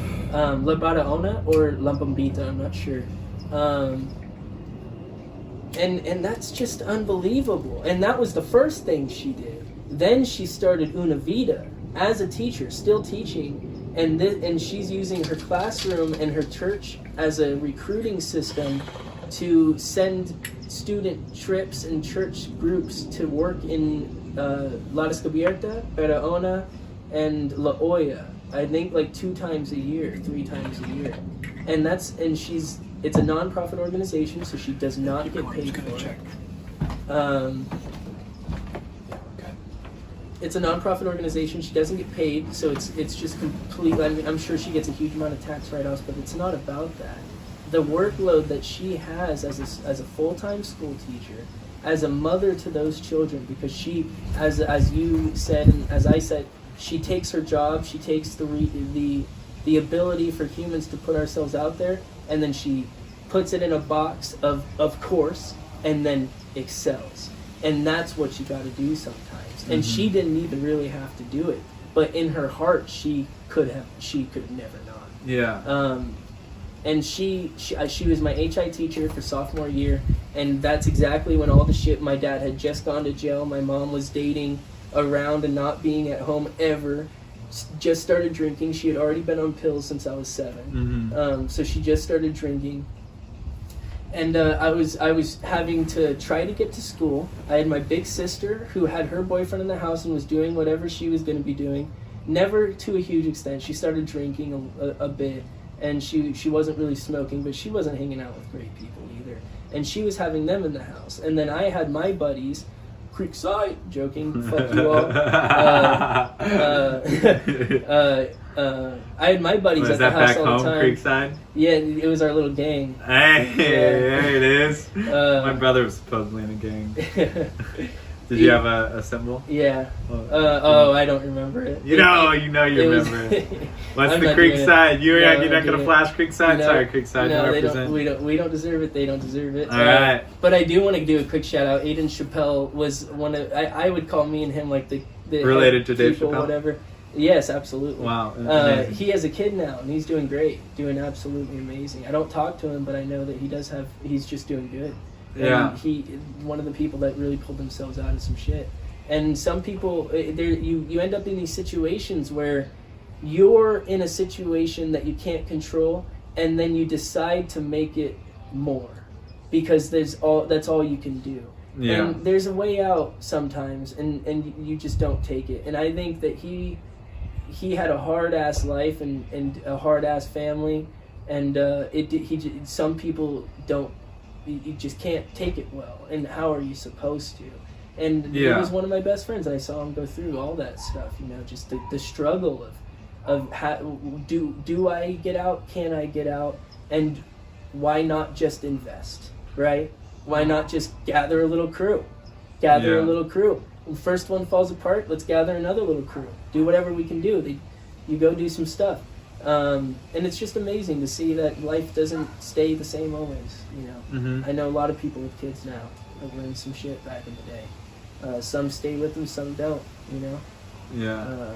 Lebanon or Lambambita, I'm not sure. And that's just unbelievable. And that was the first thing she did. Then she started Una Vida as a teacher, still teaching. And she's using her classroom and her church as a recruiting system to send student trips and church groups to work in La Descubierta, Barahona, and La Olla. I think like 2 times a year, 3 times a year. And it's a non-profit organization, so she does not get paid for it. It's a non-profit organization. She doesn't get paid, so it's just completely. I mean, I'm sure she gets a huge amount of tax write-offs, but it's not about that. The workload that she has as a full-time school teacher, as a mother to those children, because she, as you said and as I said, she takes her job. She takes the ability for humans to put ourselves out there, and then she puts it in a box of course, and then excels. And that's what you got to do sometimes. And she didn't even really have to do it, but in her heart, she could have never not. Yeah. And she was my HI teacher for sophomore year, and that's exactly when all the shit. My dad had just gone to jail. My mom was dating around and not being at home ever. Just started drinking. She had already been on pills since I was 7. So she just started drinking. And I was having to try to get to school. I had my big sister who had her boyfriend in the house and was doing whatever she was going to be doing. Never to a huge extent. She started drinking a bit, and she wasn't really smoking, but she wasn't hanging out with great people either. And she was having them in the house. And then I had my buddies, Creekside, joking, fuck you all. I had my buddies at the house all the time. Creekside? Yeah, it was our little gang. Hey, there it is. My brother was supposedly in a gang. Did you have a symbol? Yeah. I don't remember it. You remember it. What's the Creekside? You're not gonna flash Creekside? No, sorry, Creekside. No, they don't. We don't deserve it. They don't deserve it. All right. But I do want to do a quick shout out. Aiden Chappelle was one of. I would call me and him like the related to Dave Chappelle. Whatever. Yes, absolutely. Wow. He has a kid now, and he's doing great, doing absolutely amazing. I don't talk to him, but I know that he's just doing good. Yeah. And he one of the people that really pulled themselves out of some shit. And some people, you end up in these situations where you're in a situation that you can't control, and then you decide to make it more because that's all you can do. Yeah. And there's a way out sometimes, and you just don't take it. And I think that he had a hard ass life and a hard ass family, and some people don't. You just can't take it well, and how are you supposed to? And he was one of my best friends, and I saw him go through all that stuff. Just the struggle of how, do I get out? Can I get out? And why not just invest, right? Why not just gather a little crew? Gather a little crew. When first one falls apart, let's gather another little crew. Do whatever we can do. You go do some stuff. And it's just amazing to see that life doesn't stay the same always, Mm-hmm. I know a lot of people with kids now have learned some shit back in the day. Some stay with them, some don't, Yeah.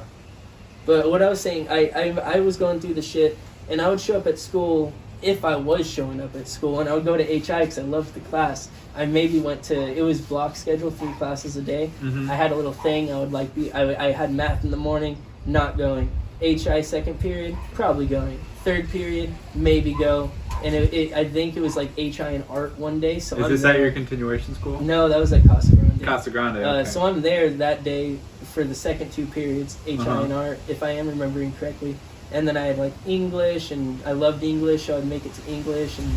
But what I was saying, I was going through the shit, and I would show up at school, if I was showing up at school, and I would go to HI because I loved the class. I maybe went to, it was block schedule, 3 classes a day. Mm-hmm. I had a little thing, I had math in the morning, not going. HI second period, probably going. Third period, maybe go. And I think it was like HI and art one day. So is this at your continuation school? No, that was at Casa Grande. Casa Grande, okay. So I'm there that day for the second 2 periods, HI and art, if I am remembering correctly. And then I had like English, and I loved English, so I'd make it to English, and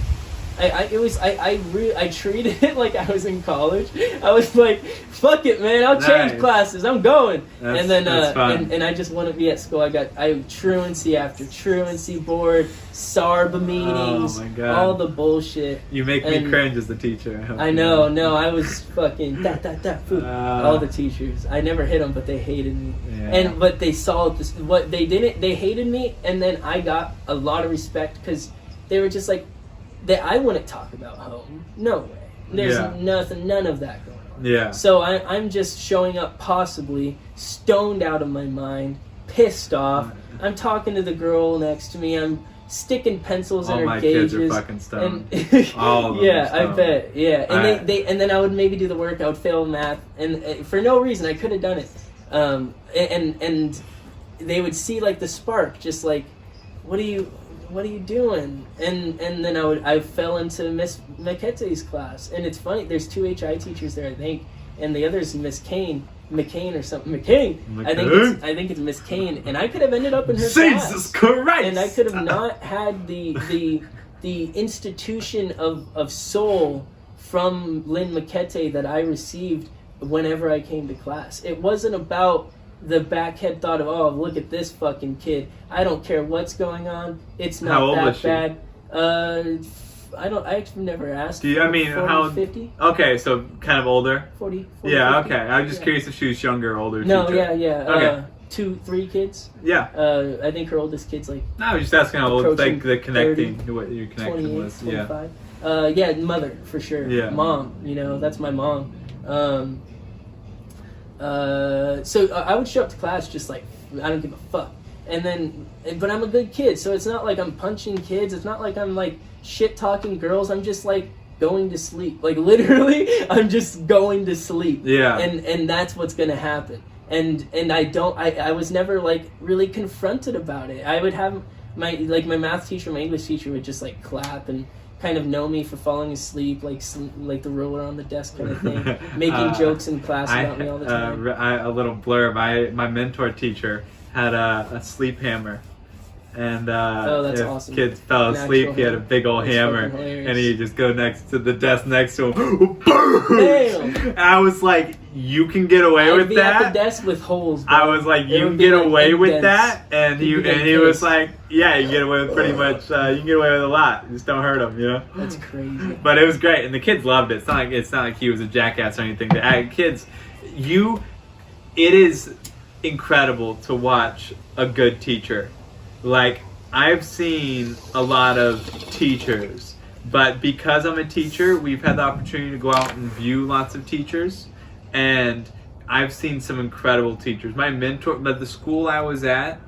I treated it like I was in college. I was like, fuck it, man, I'll change classes, I'm going. And then and I just want to be at school. I truancy after truancy board, SARB meetings, all the bullshit. You make me cringe as the teacher. I know, no, I was fucking all the teachers. I never hit them, but they hated me. Yeah. But they saw this, what they didn't. They hated me, and then I got a lot of respect because they were just like, that I wouldn't talk about home. No way. There's none of that going on. Yeah. So I'm just showing up possibly stoned out of my mind, pissed off. I'm talking to the girl next to me. I'm sticking pencils in her gauges. All my kids are fucking stoned. All of them. Yeah, I bet. Yeah, and and then I would maybe do the work. I would fail math, and for no reason I could have done it. And they would see like the spark, just like, what are you doing? And then I fell into Miss McIntosh's class, and it's funny. There's 2 HI teachers there, I think, and the other's Miss McCain or something. McCain. I think it's Miss Kane, and I could have ended up in her class. Jesus Christ! And I could have not had the institution of soul from Lynn McKete that I received whenever I came to class. It wasn't about the backhead thought of, oh, look at this fucking kid. I don't care what's going on. It's not how old that was she? Bad. I actually never asked. 40, how 50? Okay, so kind of older. 40 yeah, 50? Okay. I was just curious if she was younger or older. No, teacher. yeah. Okay. 2-3 kids. Yeah. I think her oldest kid's like. No, I was just asking how old, like the connecting, 30, what your connection was. 25. Yeah, mother for sure. Yeah. Mom, that's my mom. So I would show up to class just like, I don't give a fuck. But I'm a good kid, so it's not like I'm punching kids. It's not like I'm like shit talking girls. I'm just like going to sleep. Like literally, I'm just going to sleep. Yeah. And that's what's gonna happen. And I was never like really confronted about it. I would have my math teacher, my English teacher would just like clap and kind of know me for falling asleep, like the ruler on the desk kind of thing, making jokes in class about me all the time. A little blurb. My mentor teacher had a sleep hammer. And that's if awesome. kids fell asleep, he had a big old hammer, and he'd just go next to the desk next to him. Boom! I was like, "You can get away with that." At the desk with holes. Bro. I was like, "You can get away with that," and he was like, "Yeah, you can get away with pretty much. You can get away with a lot. Just don't hurt him, you know." That's crazy. But it was great, and the kids loved it. It's not like he was a jackass or anything. The kids, it is incredible to watch a good teacher. Like, I've seen a lot of teachers, but because I'm a teacher, we've had the opportunity to go out and view lots of teachers, and I've seen some incredible teachers. My mentor, but the school I was at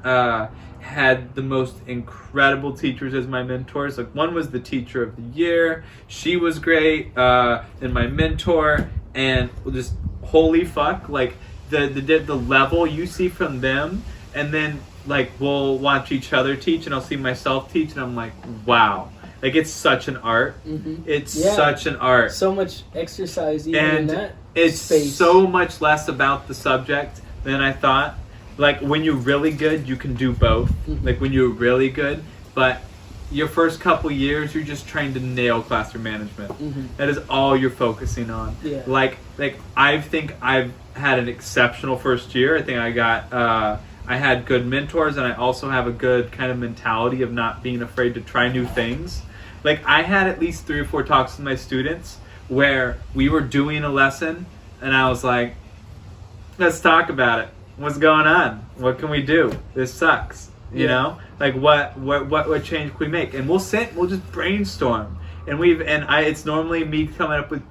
had the most incredible teachers as my mentors. Like, one was the teacher of the year. She was great, and my mentor, and just holy fuck, like the level you see from them, and then like we'll watch each other teach, and I'll see myself teach, and I'm like, wow, like it's such an art. It's such an art. So much exercise even in that it's space. So much less about the subject than I thought. Like, when you're really good, you can do both. Like, when you're really good, but your first couple years, you're just trying to nail classroom management. That is all you're focusing on. Like I think I've had an exceptional first year. I think I had good mentors, and I also have a good kind of mentality of not being afraid to try new things. Like, I had at least 3 or 4 talks with my students where we were doing a lesson, and I was like, let's talk about it. What's going on? What can we do? This sucks. You know? Like, what change can we make? And we'll just brainstorm. And it's normally me coming up with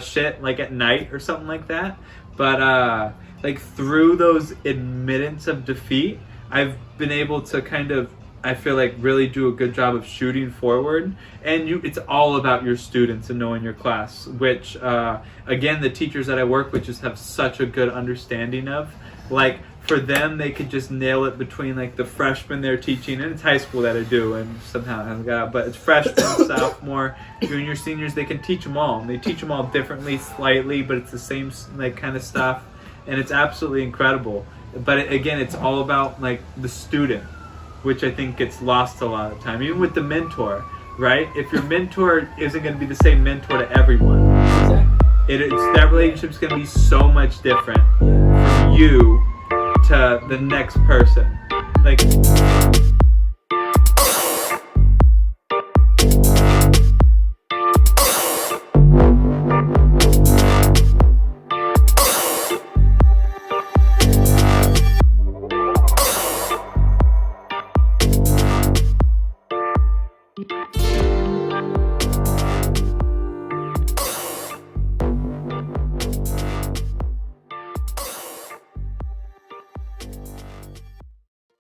shit like at night or something like that. But like, through those admittance of defeat, I've been able to kind of, I feel like, really do a good job of shooting forward. And it's all about your students and knowing your class, which, again, the teachers that I work with just have such a good understanding of. Like, for them, they could just nail it between, like, the freshmen they're teaching, and it's high school that I do, and somehow it hasn't got out, but it's freshmen, sophomore, junior, seniors, they can teach them all. And they teach them all differently, slightly, but it's the same, like, kind of stuff. And it's absolutely incredible. But again, it's all about, like, the student, which I think gets lost a lot of the time. Even with the mentor, right? If your mentor isn't going to be the same mentor to everyone, that relationship's going to be so much different from you to the next person. Like,